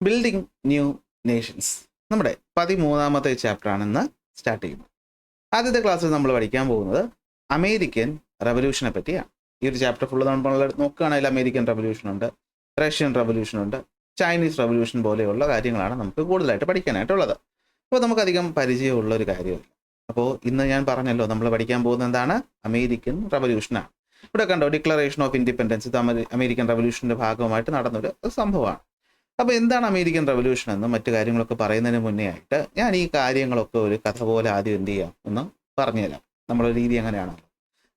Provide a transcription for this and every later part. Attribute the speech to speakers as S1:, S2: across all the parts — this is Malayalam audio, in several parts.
S1: ബിൽഡിംഗ് ന്യൂ നേഷൻസ് നമ്മുടെ 13ാമത്തെ ചാപ്റ്ററാണ് ഇന്ന് സ്റ്റാർട്ട് ചെയ്യുന്നത്. ആദ്യത്തെ ക്ലാസ്സിൽ നമ്മൾ പഠിക്കാൻ പോകുന്നത് അമേരിക്കൻ റവല്യൂഷനെ പറ്റിയാണ്. ഈ ഒരു ചാപ്റ്റർ ഫുള്ള് നമ്മൾ നോക്കുകയാണെങ്കിൽ അമേരിക്കൻ റവല്യൂഷൻ ഉണ്ട്, റഷ്യൻ റവല്യൂഷൻ ഉണ്ട്, ചൈനീസ് റവല്യൂഷൻ പോലെയുള്ള കാര്യങ്ങളാണ് നമുക്ക് കൂടുതലായിട്ട് പഠിക്കാനായിട്ടുള്ളത്. അപ്പോൾ നമുക്കധികം പരിചയമുള്ള ഒരു കാര്യമല്ല. അപ്പോൾ ഇന്ന് ഞാൻ പറഞ്ഞല്ലോ നമ്മൾ പഠിക്കാൻ പോകുന്നത് എന്താണ്, അമേരിക്കൻ റവല്യൂഷനാണ്. ഇവിടെ കണ്ടോ, ഡിക്ലറേഷൻ ഓഫ് ഇൻഡിപെൻഡൻസ്, ഇത് അമേരിക്കൻ റവല്യൂഷൻ്റെ ഭാഗമായിട്ട് നടന്നൊരു സംഭവമാണ്. അപ്പോൾ എന്താണ് അമേരിക്കൻ റവല്യൂഷൻ എന്നും മറ്റു കാര്യങ്ങളൊക്കെ പറയുന്നതിന് മുന്നേ ആയിട്ട് ഞാൻ ഈ കാര്യങ്ങളൊക്കെ ഒരു കഥ പോലെ ആദ്യം എന്ത് ചെയ്യാം ഒന്ന് പറഞ്ഞുതരാം. നമ്മളൊരു രീതി അങ്ങനെയാണല്ലോ.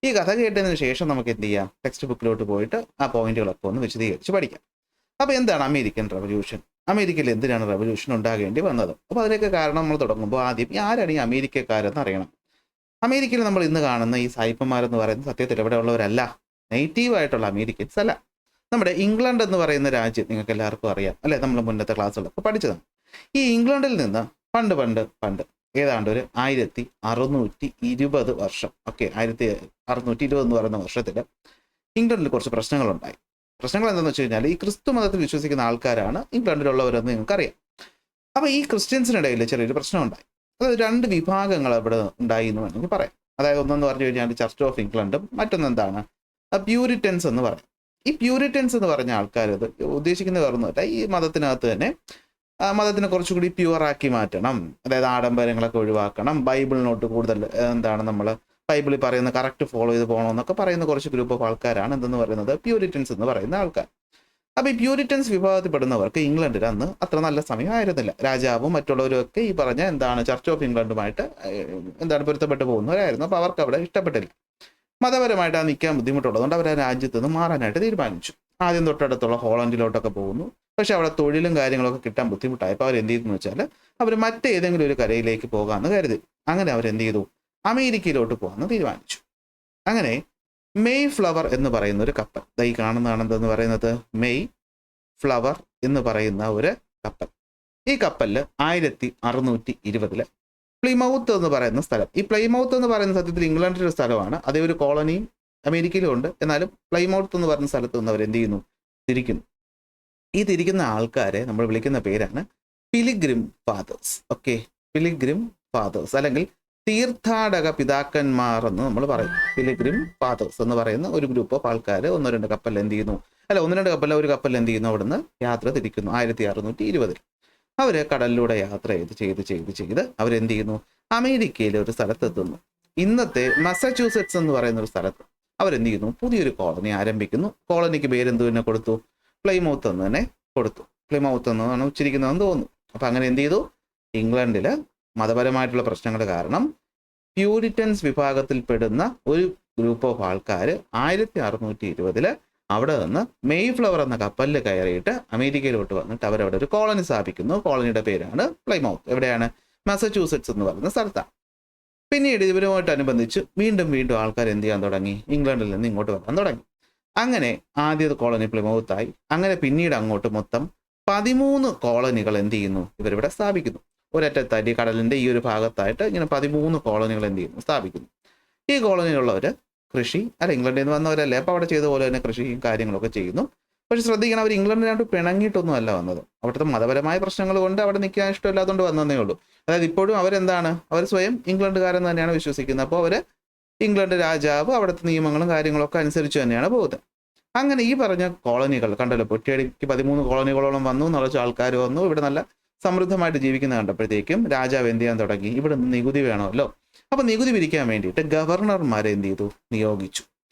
S1: ഈ കഥ കേട്ടതിന് ശേഷം നമുക്ക് എന്ത് ചെയ്യാം, ടെക്സ്റ്റ് ബുക്കിലോട്ട് പോയിട്ട് ആ പോയിന്റുകളൊക്കെ ഒന്ന് വിശദീകരിച്ച് പഠിക്കാം. അപ്പോൾ എന്താണ് അമേരിക്കൻ റവല്യൂഷൻ, അമേരിക്കയിൽ എന്തിനാണ് റവല്യൂഷൻ ഉണ്ടാകേണ്ടി വന്നത്? അപ്പോൾ അതിനൊക്കെ കാരണം നമ്മൾ തുടങ്ങുമ്പോൾ ആദ്യം ആരാണ് ഈ അമേരിക്കക്കാരെന്ന് അറിയണം. അമേരിക്കയിൽ നമ്മൾ ഇന്ന് കാണുന്ന ഈ സായിപ്പന്മാരെന്ന് പറയുന്നത് സത്യത്തിൽ ഇവിടെ ഉള്ളവരല്ല, നേറ്റീവായിട്ടുള്ള അമേരിക്കൻസ് അല്ല. നമ്മുടെ ഇംഗ്ലണ്ട് എന്ന് പറയുന്ന രാജ്യം നിങ്ങൾക്ക് എല്ലാവർക്കും അറിയാം അല്ലെ, നമ്മൾ മുന്നത്തെ ക്ലാസ്സുകളൊക്കെ പഠിച്ചതാണ്. ഈ ഇംഗ്ലണ്ടിൽ നിന്ന് പണ്ട് ഏതാണ്ട് ഒരു 1620 വർഷം, ഓക്കെ, 1620 എന്ന് പറയുന്ന വർഷത്തിൽ ഇംഗ്ലണ്ടിൽ കുറച്ച് പ്രശ്നങ്ങളുണ്ടായി. പ്രശ്നങ്ങൾ എന്താണെന്ന് വെച്ച് കഴിഞ്ഞാൽ, ഈ ക്രിസ്തു മതത്തിൽ വിശ്വസിക്കുന്ന ആൾക്കാരാണ് ഇംഗ്ലണ്ടിലുള്ളവരെന്ന് നിങ്ങൾക്കറിയാം. അപ്പോൾ ഈ ക്രിസ്ത്യൻസിനിടയിൽ ചെറിയൊരു പ്രശ്നം ഉണ്ടായി. അതായത് രണ്ട് വിഭാഗങ്ങൾ അവിടെ ഉണ്ടായി എന്ന് വേണമെങ്കിൽ പറയാം. അതായത് ഒന്നെന്ന് പറഞ്ഞു കഴിഞ്ഞാൽ ചർച്ച് ഓഫ് ഇംഗ്ലണ്ടും മറ്റൊന്നെന്താണ് പ്യൂരിറ്റൻസ് എന്ന് പറയും. ഈ പ്യൂരിറ്റൻസ് എന്ന് പറഞ്ഞ ആൾക്കാർ ഇത് ഉദ്ദേശിക്കുന്നത് വേറൊന്നുമല്ല, ഈ മതത്തിനകത്ത് തന്നെ മതത്തിനെ കുറച്ചുകൂടി പ്യുവറാക്കി മാറ്റണം, അതായത് ആഡംബരങ്ങളൊക്കെ ഒഴിവാക്കണം, ബൈബിളിനോട്ട് കൂടുതൽ എന്താണ് നമ്മൾ ബൈബിളിൽ പറയുന്ന കറക്റ്റ് ഫോളോ ചെയ്ത് പോകണമെന്നൊക്കെ പറയുന്ന കുറച്ച് ഗ്രൂപ്പ് ഓഫ് ആൾക്കാരാണ് എന്തെന്ന് പറയുന്നത് പ്യൂരിറ്റൻസ് എന്ന് പറയുന്ന ആൾക്കാർ. അപ്പോൾ ഈ പ്യൂരിറ്റൻസ് വിഭാഗത്തിൽപ്പെടുന്നവർക്ക് ഇംഗ്ലണ്ടിൽ അന്ന് അത്ര നല്ല സമയമായിരുന്നില്ല. രാജാവും മറ്റുള്ളവരും ഒക്കെ ഈ പറഞ്ഞ എന്താണ് ചർച്ച് ഓഫ് ഇംഗ്ലണ്ടുമായിട്ട് എന്താണ് പൊരുത്തപ്പെട്ട് പോകുന്നവരായിരുന്നു. അപ്പോൾ അവർക്ക് അവിടെ ഇഷ്ടപ്പെട്ടില്ല, മതപരമായിട്ട് നിൽക്കാൻ ബുദ്ധിമുട്ടുള്ളതുകൊണ്ട് അവർ ആ രാജ്യത്ത് നിന്ന് മാറാനായിട്ട് തീരുമാനിച്ചു. ആദ്യം തൊട്ടടുത്തുള്ള ഹോളണ്ടിലോട്ടൊക്കെ പോകുന്നു. പക്ഷെ അവിടെ തൊഴിലും കാര്യങ്ങളൊക്കെ കിട്ടാൻ ബുദ്ധിമുട്ടായപ്പോൾ അവരെന്ത് ചെയ്തെന്ന് വെച്ചാൽ അവർ മറ്റേതെങ്കിലും ഒരു കരയിലേക്ക് പോകാമെന്ന് കരുതി. അങ്ങനെ അവരെന്ത് ചെയ്തു, അമേരിക്കയിലോട്ട് പോകാമെന്ന് തീരുമാനിച്ചു. അങ്ങനെ മെയ് ഫ്ലവർ എന്ന് പറയുന്ന ഒരു കപ്പൽ, ഈ കാണുന്നതാണ് എന്തെന്ന് പറയുന്നത് മെയ് ഫ്ലവർ എന്ന് പറയുന്ന ഒരു കപ്പൽ. ഈ കപ്പലിൽ 1620 പ്ലിമൗത്ത് എന്ന് പറയുന്ന സ്ഥലം, ഈ പ്ലൈമൗത്ത് എന്ന് പറയുന്ന സത്യത്തിൽ ഇംഗ്ലണ്ടിൻ്റെ സ്ഥലമാണ്, അതേ ഒരു കോളനിയും അമേരിക്കയിലും ഉണ്ട്. എന്നാലും പ്ലൈമൗത്ത് എന്ന് പറയുന്ന സ്ഥലത്ത് നിന്ന് അവരെന്ത് ചെയ്യുന്നു, തിരിക്കുന്നു. ഈ തിരിക്കുന്ന ആൾക്കാരെ നമ്മൾ വിളിക്കുന്ന പേരാണ് pilgrim fathers. Okay, pilgrim fathers അല്ലെങ്കിൽ തീർത്ഥാടക പിതാക്കന്മാർ എന്ന് നമ്മൾ പറയും. പിലിഗ്രിം ഫാദേഴ്സ് എന്ന് പറയുന്ന ഒരു ഗ്രൂപ്പ് ഓഫ് ആൾക്കാർ ഒന്ന് രണ്ട് കപ്പലിൽ എന്ത് ചെയ്യുന്നു, ഒരു കപ്പലിൽ എന്ത് ചെയ്യുന്നു, അവിടുന്ന് യാത്ര തിരിക്കുന്നു 1620. അവർ കടലിലൂടെ യാത്ര ചെയ്ത് അവരെന്ത് ചെയ്യുന്നു, അമേരിക്കയിലെ ഒരു സ്ഥലത്തെത്തുന്നു. ഇന്നത്തെ മസാച്യൂസെറ്റ്സ് എന്ന് പറയുന്ന ഒരു സ്ഥലത്ത് അവരെന്ത് ചെയ്യുന്നു, പുതിയൊരു കോളനി ആരംഭിക്കുന്നു. കോളനിക്ക് പേരെന്ത് തന്നെ കൊടുത്തു, പ്ലൈമൗത്ത് എന്ന് തന്നെ കൊടുത്തു. പ്ലൈമൗത്ത് എന്നാണ് ഉച്ചരിക്കുന്നതെന്ന് തോന്നുന്നു. അപ്പം അങ്ങനെ എന്ത് ചെയ്തു, ഇംഗ്ലണ്ടിൽ മതപരമായിട്ടുള്ള പ്രശ്നങ്ങൾ കാരണം പ്യൂരിറ്റൻസ് വിഭാഗത്തിൽപ്പെടുന്ന ഒരു ഗ്രൂപ്പ് ഓഫ് ആൾക്കാർ 1620 അവിടെ നിന്ന് മെയ് ഫ്ലവർ എന്ന കപ്പലിൽ കയറിയിട്ട് അമേരിക്കയിലോട്ട് വന്നിട്ട് അവരവിടെ ഒരു കോളനി സ്ഥാപിക്കുന്നു. കോളനിയുടെ പേരാണ് പ്ലൈമൗത്ത്. എവിടെയാണ്, മസാച്യൂസെറ്റ്സ് എന്ന് പറയുന്ന സ്ഥലത്താണ്. പിന്നീട് ഇവരുമായിട്ടനുബന്ധിച്ച് വീണ്ടും ആൾക്കാർ എന്ത് ചെയ്യാൻ തുടങ്ങി, ഇംഗ്ലണ്ടിൽ നിന്ന് ഇങ്ങോട്ട് വരാൻ തുടങ്ങി. അങ്ങനെ ആദ്യത്തെ കോളനി പ്ലിമൗത്തായി. അങ്ങനെ പിന്നീട് അങ്ങോട്ട് മൊത്തം 13 കോളനികൾ എന്ത് ചെയ്യുന്നു, ഇവരിവിടെ സ്ഥാപിക്കുന്നു. ഒരറ്റത്തായിട്ട് ഈ കടലിൻ്റെ ഈ ഒരു ഭാഗത്തായിട്ട് ഇങ്ങനെ 13 കോളനികൾ എന്ത് ചെയ്യുന്നു, സ്ഥാപിക്കുന്നു. ഈ കോളനിയിലുള്ളവർ കൃഷി ഇംഗ്ലണ്ടിൽ നിന്ന് വന്നവരല്ലേ, അപ്പോൾ അവിടെ ചെയ്ത പോലെ തന്നെ കൃഷിയും കാര്യങ്ങളൊക്കെ ചെയ്യുന്നു. പക്ഷെ ശ്രദ്ധിക്കണം, അവർ ഇംഗ്ലണ്ടിനായിട്ട് പിണങ്ങിയിട്ടൊന്നും അല്ല വന്നത്. അവിടുത്തെ മതപരമായ പ്രശ്നങ്ങൾ കൊണ്ട് അവിടെ നിൽക്കാൻ ഇഷ്ടമില്ലാത്തതുകൊണ്ട് വന്നതേ ഉള്ളൂ. അതായത് ഇപ്പോഴും അവരെന്താണ്, അവർ സ്വയം ഇംഗ്ലണ്ടുകാരെന്ന് തന്നെയാണ് വിശ്വസിക്കുന്നത്. അപ്പോൾ അവർ ഇംഗ്ലണ്ട് രാജാവ് അവിടുത്തെ നിയമങ്ങളും കാര്യങ്ങളൊക്കെ അനുസരിച്ച് തന്നെയാണ് പോകുന്നത്. അങ്ങനെ ഈ പറഞ്ഞ കോളനികൾ കണ്ടല്ലോ, പൊറ്റിയടിക്ക് 13 കോളനികളോളം വന്നു, നിറച്ച് ആൾക്കാർ വന്നു, ഇവിടെ നല്ല സമൃദ്ധമായിട്ട് ജീവിക്കുന്ന കണ്ടപ്പോഴത്തേക്കും രാജാവ് എന്ത് ചെയ്യാൻ തുടങ്ങി, ഇവിടെ നിന്ന് നികുതി വേണമല്ലോ. അപ്പോൾ നികുതി പിരിക്കാൻ വേണ്ടിയിട്ട് ഗവർണർമാരെ എന്ത് ചെയ്തു, നിയോഗിച്ചു.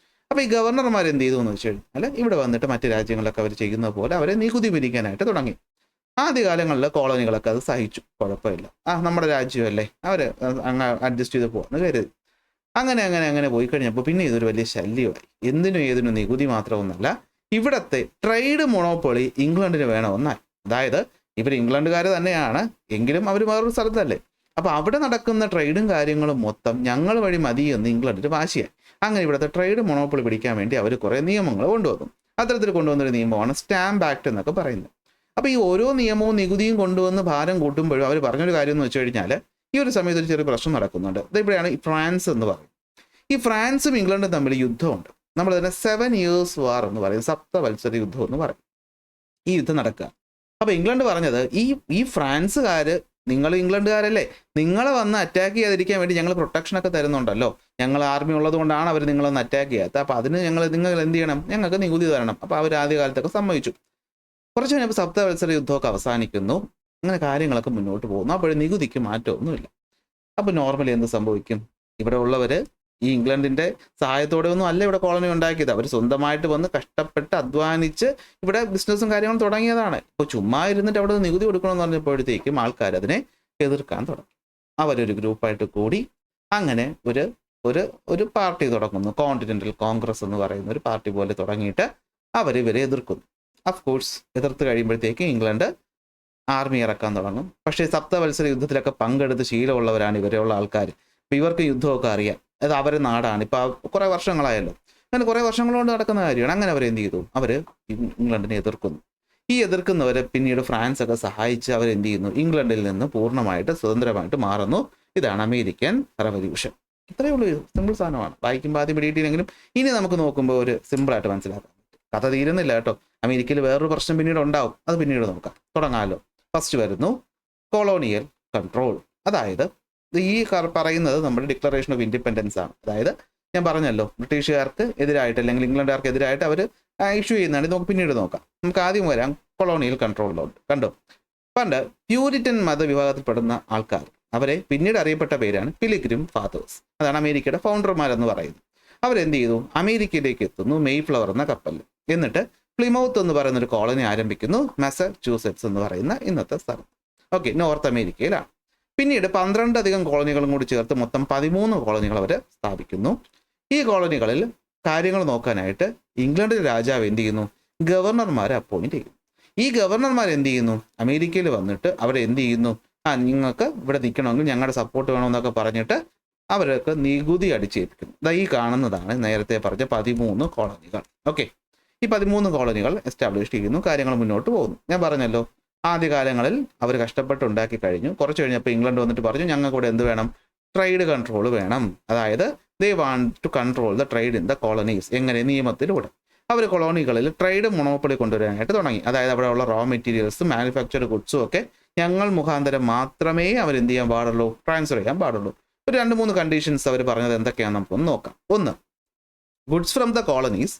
S1: അപ്പോൾ ഈ ഗവർണർമാർ എന്ത് ചെയ്തു എന്ന് വെച്ച് കഴിഞ്ഞാൽ ഇവിടെ വന്നിട്ട് മറ്റു രാജ്യങ്ങളിലൊക്കെ അവർ ചെയ്യുന്ന പോലെ അവരെ നികുതി പിരിക്കാനായിട്ട് തുടങ്ങി. ആദ്യകാലങ്ങളിൽ കോളനികളൊക്കെ അത് സഹിച്ചു, കുഴപ്പമില്ല, നമ്മുടെ രാജ്യമല്ലേ, അവർ അങ്ങ് അഡ്ജസ്റ്റ് ചെയ്ത് പോകുമെന്ന് കരുതി. അങ്ങനെ പോയി കഴിഞ്ഞപ്പോൾ പിന്നെ ഇതൊരു വലിയ ശല്യമായി. എന്തിനും ഏതിനും നികുതി മാത്രമൊന്നുമല്ല, ഇവിടത്തെ ട്രേഡ് മൊണോപ്പൊളി ഇംഗ്ലണ്ടിന് വേണമെന്നായി. അതായത് ഇവർ ഇംഗ്ലണ്ടുകാർ തന്നെയാണ് എങ്കിലും അവർ വേറൊരു സ്ഥലത്തല്ലേ. അപ്പോൾ അവിടെ നടക്കുന്ന ട്രേഡും കാര്യങ്ങളും മൊത്തം ഞങ്ങൾ വഴി മതി എന്ന് ഇംഗ്ലണ്ടിന് വാശിയായി. അങ്ങനെ ഇവിടുത്തെ ട്രേഡ് മൊണോപ്പൊളി പിടിക്കാൻ വേണ്ടി അവർ കുറേ നിയമങ്ങൾ കൊണ്ടുവന്നു. അത്തരത്തിൽ കൊണ്ടുവന്നൊരു നിയമമാണ് സ്റ്റാമ്പ് ആക്ട് എന്നൊക്കെ പറയുന്നത്. അപ്പോൾ ഈ ഓരോ നിയമവും നികുതിയും കൊണ്ടുവന്ന് ഭാരം കൂട്ടുമ്പോഴും അവർ പറഞ്ഞൊരു കാര്യം എന്ന് വെച്ച് കഴിഞ്ഞാൽ, ഈ ഒരു സമയത്ത് ഒരു ചെറിയ പ്രശ്നം നടക്കുന്നുണ്ട്. ഇവിടെയാണ് ഈ ഫ്രാൻസ് എന്ന് പറയും. ഈ ഫ്രാൻസും ഇംഗ്ലണ്ടും തമ്മിൽ യുദ്ധമുണ്ട്. നമ്മൾ തന്നെ 7 years വാർ എന്ന് പറയും, 7 വത്സര യുദ്ധം എന്ന് പറയും. ഈ യുദ്ധം നടക്കുക അപ്പോൾ ഇംഗ്ലണ്ട് പറഞ്ഞത് ഈ ഫ്രാൻസുകാർ, നിങ്ങൾ ഇംഗ്ലണ്ടുകാരല്ലേ, നിങ്ങളെ വന്ന് അറ്റാക്ക് ചെയ്യാതിരിക്കാൻ വേണ്ടി ഞങ്ങൾ പ്രൊട്ടക്ഷനൊക്കെ തരുന്നുണ്ടല്ലോ, ഞങ്ങൾ ആർമി ഉള്ളത് കൊണ്ടാണ് അവർ നിങ്ങളൊന്ന് അറ്റാക്ക് ചെയ്യാത്തത്, അപ്പോൾ അതിന് നിങ്ങൾ എന്ത് ചെയ്യണം, ഞങ്ങൾക്ക് നികുതി തരണം. അപ്പോൾ അവർ ആദ്യകാലത്തൊക്കെ സമ്മതിച്ചു. കുറച്ച് കഴിഞ്ഞപ്പോൾ സപ്തവത്സര യുദ്ധമൊക്കെ അവസാനിക്കുന്നു, അങ്ങനെ കാര്യങ്ങളൊക്കെ മുന്നോട്ട് പോകുന്നു. അപ്പോഴും നികുതിക്ക് മാറ്റമൊന്നുമില്ല. അപ്പോൾ നോർമലി എന്ത് സംഭവിക്കും? ഇവിടെ ഉള്ളവർ ഈ ഇംഗ്ലണ്ടിൻ്റെ സഹായത്തോടെ ഒന്നും അല്ല ഇവിടെ കോളനി ഉണ്ടാക്കിയത്. അവർ സ്വന്തമായിട്ട് വന്ന് കഷ്ടപ്പെട്ട് അധ്വാനിച്ച് ഇവിടെ ബിസിനസ്സും കാര്യങ്ങളും തുടങ്ങിയതാണ്. ഇപ്പോൾ ചുമ്മാ ഇരുന്നിട്ട് അവിടെ നികുതി കൊടുക്കണമെന്ന് പറഞ്ഞപ്പോഴത്തേക്കും ആൾക്കാർ അതിനെ എതിർക്കാൻ തുടങ്ങി. അവരൊരു ഗ്രൂപ്പായിട്ട് കൂടി അങ്ങനെ ഒരു പാർട്ടി തുടങ്ങുന്നു. കോണ്ടിനെൻ്റൽ കോൺഗ്രസ് എന്ന് പറയുന്ന ഒരു പാർട്ടി പോലെ തുടങ്ങിയിട്ട് ഇവരെ എതിർക്കുന്നു. അഫ്കോഴ്സ് എതിർത്ത് കഴിയുമ്പോഴത്തേക്ക് ഇംഗ്ലണ്ട് ആർമി ഇറക്കാൻ തുടങ്ങും. പക്ഷേ സപ്തവത്സര യുദ്ധത്തിലൊക്കെ പങ്കെടുത്ത് ശീലമുള്ളവരാണ് ഇവരെയുള്ള ആൾക്കാർ. അപ്പോൾ ഇവർക്ക് യുദ്ധമൊക്കെ അറിയാം, അത് അവരുടെ നാടാണ്. ഇപ്പോൾ കുറേ വർഷങ്ങളായല്ലോ, അങ്ങനെ കുറേ വർഷങ്ങൾ കൊണ്ട് നടക്കുന്ന കാര്യമാണ്. അങ്ങനെ അവരെന്ത് ചെയ്തു? അവർ ഇംഗ്ലണ്ടിനെ എതിർക്കുന്നു. ഈ എതിർക്കുന്നവരെ പിന്നീട് ഫ്രാൻസ് ഒക്കെ സഹായിച്ച് അവരെന്ത് ചെയ്യുന്നു? ഇംഗ്ലണ്ടിൽ നിന്ന് പൂർണ്ണമായിട്ട് സ്വതന്ത്രമായിട്ട് മാറുന്നു. ഇതാണ് അമേരിക്കൻ റവല്യൂഷൻ. ഇത്രയേ ഉള്ളൂ, സിമ്പിൾ സാധനമാണ്. വായിക്കുമ്പോൾ ആദ്യം പിടിയിട്ടില്ലെങ്കിലും ഇനി നമുക്ക് നോക്കുമ്പോൾ ഒരു സിമ്പിളായിട്ട് മനസ്സിലാക്കാം. കഥ തീരുന്നില്ല കേട്ടോ. അമേരിക്കയിൽ വേറൊരു പ്രശ്നം പിന്നീട് ഉണ്ടാവും, അത് പിന്നീട് നോക്കാം. തുടങ്ങാമല്ലോ. ഫസ്റ്റ് വരുന്നു കൊളോണിയൽ കൺട്രോൾ. അതായത് ഈ പറയുന്നത് നമ്മുടെ ഡിക്ലറേഷൻ ഓഫ് ഇൻഡിപെൻഡൻസ് ആണ്. അതായത് ഞാൻ പറഞ്ഞല്ലോ, ബ്രിട്ടീഷുകാർക്ക് എതിരായിട്ട് അല്ലെങ്കിൽ ഇംഗ്ലണ്ടുകാർക്ക് എതിരായിട്ട് അവർ ഇഷ്യൂ ചെയ്യുന്നതാണ്. ഇത് നമുക്ക് പിന്നീട് നോക്കാം. നമുക്ക് ആദ്യം വരാം കൊളോണിയൽ കൺട്രോളിലോട്ട്. കണ്ടോ, പണ്ട് പ്യൂരിറ്റൻ മതവിഭാഗത്തിൽപ്പെടുന്ന ആൾക്കാർ, അവരെ പിന്നീട് അറിയപ്പെട്ട പേരാണ് പിലിഗ്രിം ഫാദേഴ്സ്. അതാണ് അമേരിക്കയുടെ ഫൗണ്ടർമാരെന്ന് പറയുന്നത്. അവരെന്ത് ചെയ്തു? അമേരിക്കയിലേക്ക് എത്തുന്നു മെയ്ഫ്ലവർ എന്ന കപ്പലിൽ. എന്നിട്ട് പ്ലിമൗത്ത് എന്ന് പറയുന്ന ഒരു കോളനി ആരംഭിക്കുന്നു, മാസച്യൂസെറ്റ്സ് എന്ന് പറയുന്ന ഇന്നത്തെ സ്ഥലം. ഓക്കെ, നോർത്ത് അമേരിക്കയിലാണ്. പിന്നീട് 12 അധികം കോളനികളും കൂടി ചേർത്ത് മൊത്തം 13 കോളനികൾ അവർ സ്ഥാപിക്കുന്നു. ഈ കോളനികളിൽ കാര്യങ്ങൾ നോക്കാനായിട്ട് ഇംഗ്ലണ്ടിലെ രാജാവ് എന്ത് ചെയ്യുന്നു? ഗവർണർമാരെ അപ്പോയിന്റ് ചെയ്യുന്നു. ഈ ഗവർണർമാർ എന്ത് ചെയ്യുന്നു? അമേരിക്കയിൽ വന്നിട്ട് അവരെന്ത് ചെയ്യുന്നു? നിങ്ങൾക്ക് ഇവിടെ നിൽക്കണമെങ്കിൽ ഞങ്ങളുടെ സപ്പോർട്ട് വേണമെന്നൊക്കെ പറഞ്ഞിട്ട് അവർക്ക് നികുതി അടിച്ചേൽപ്പിക്കുന്നു. ഈ കാണുന്നതാണ് നേരത്തെ പറഞ്ഞ 13 കോളനികൾ. ഓക്കെ, ഈ 13 കോളനികൾ എസ്റ്റാബ്ലിഷ് ചെയ്യുന്നു. കാര്യങ്ങൾ മുന്നോട്ട് പോകുന്നു. ഞാൻ പറഞ്ഞല്ലോ, ആദ്യകാലങ്ങളിൽ അവർ കഷ്ടപ്പെട്ടുണ്ടാക്കി കഴിഞ്ഞു. കുറച്ച് കഴിഞ്ഞപ്പോൾ ഇംഗ്ലണ്ട് വന്നിട്ട് പറഞ്ഞു, ഞങ്ങൾക്ക് ഇവിടെ എന്ത് വേണം? ട്രേഡ് കൺട്രോൾ വേണം. അതായത് they want to control the trade in the colonies. എങ്ങനെ? നിയമത്തിലൂടെ. അവർ കൊളോണികളിൽ ട്രേഡ് മൊണോപ്പൊളി കൊണ്ടുവരാനായിട്ട് തുടങ്ങി. അതായത് അവിടെ ഉള്ള റോ മെറ്റീരിയൽസും മാനുഫാക്ചർഡ് ഗുഡ്സും ഒക്കെ ഞങ്ങൾ മുഖാന്തരം മാത്രമേ അവരെന്ത് ചെയ്യാൻ പാടുള്ളൂ? ട്രാൻസ്ഫർ ചെയ്യാൻ പാടുള്ളൂ. ഒരു 2-3 കണ്ടീഷൻസ് അവർ പറഞ്ഞത് എന്തൊക്കെയാണെന്ന് നമുക്കൊന്ന് നോക്കാം. ഒന്ന്, goods from the colonies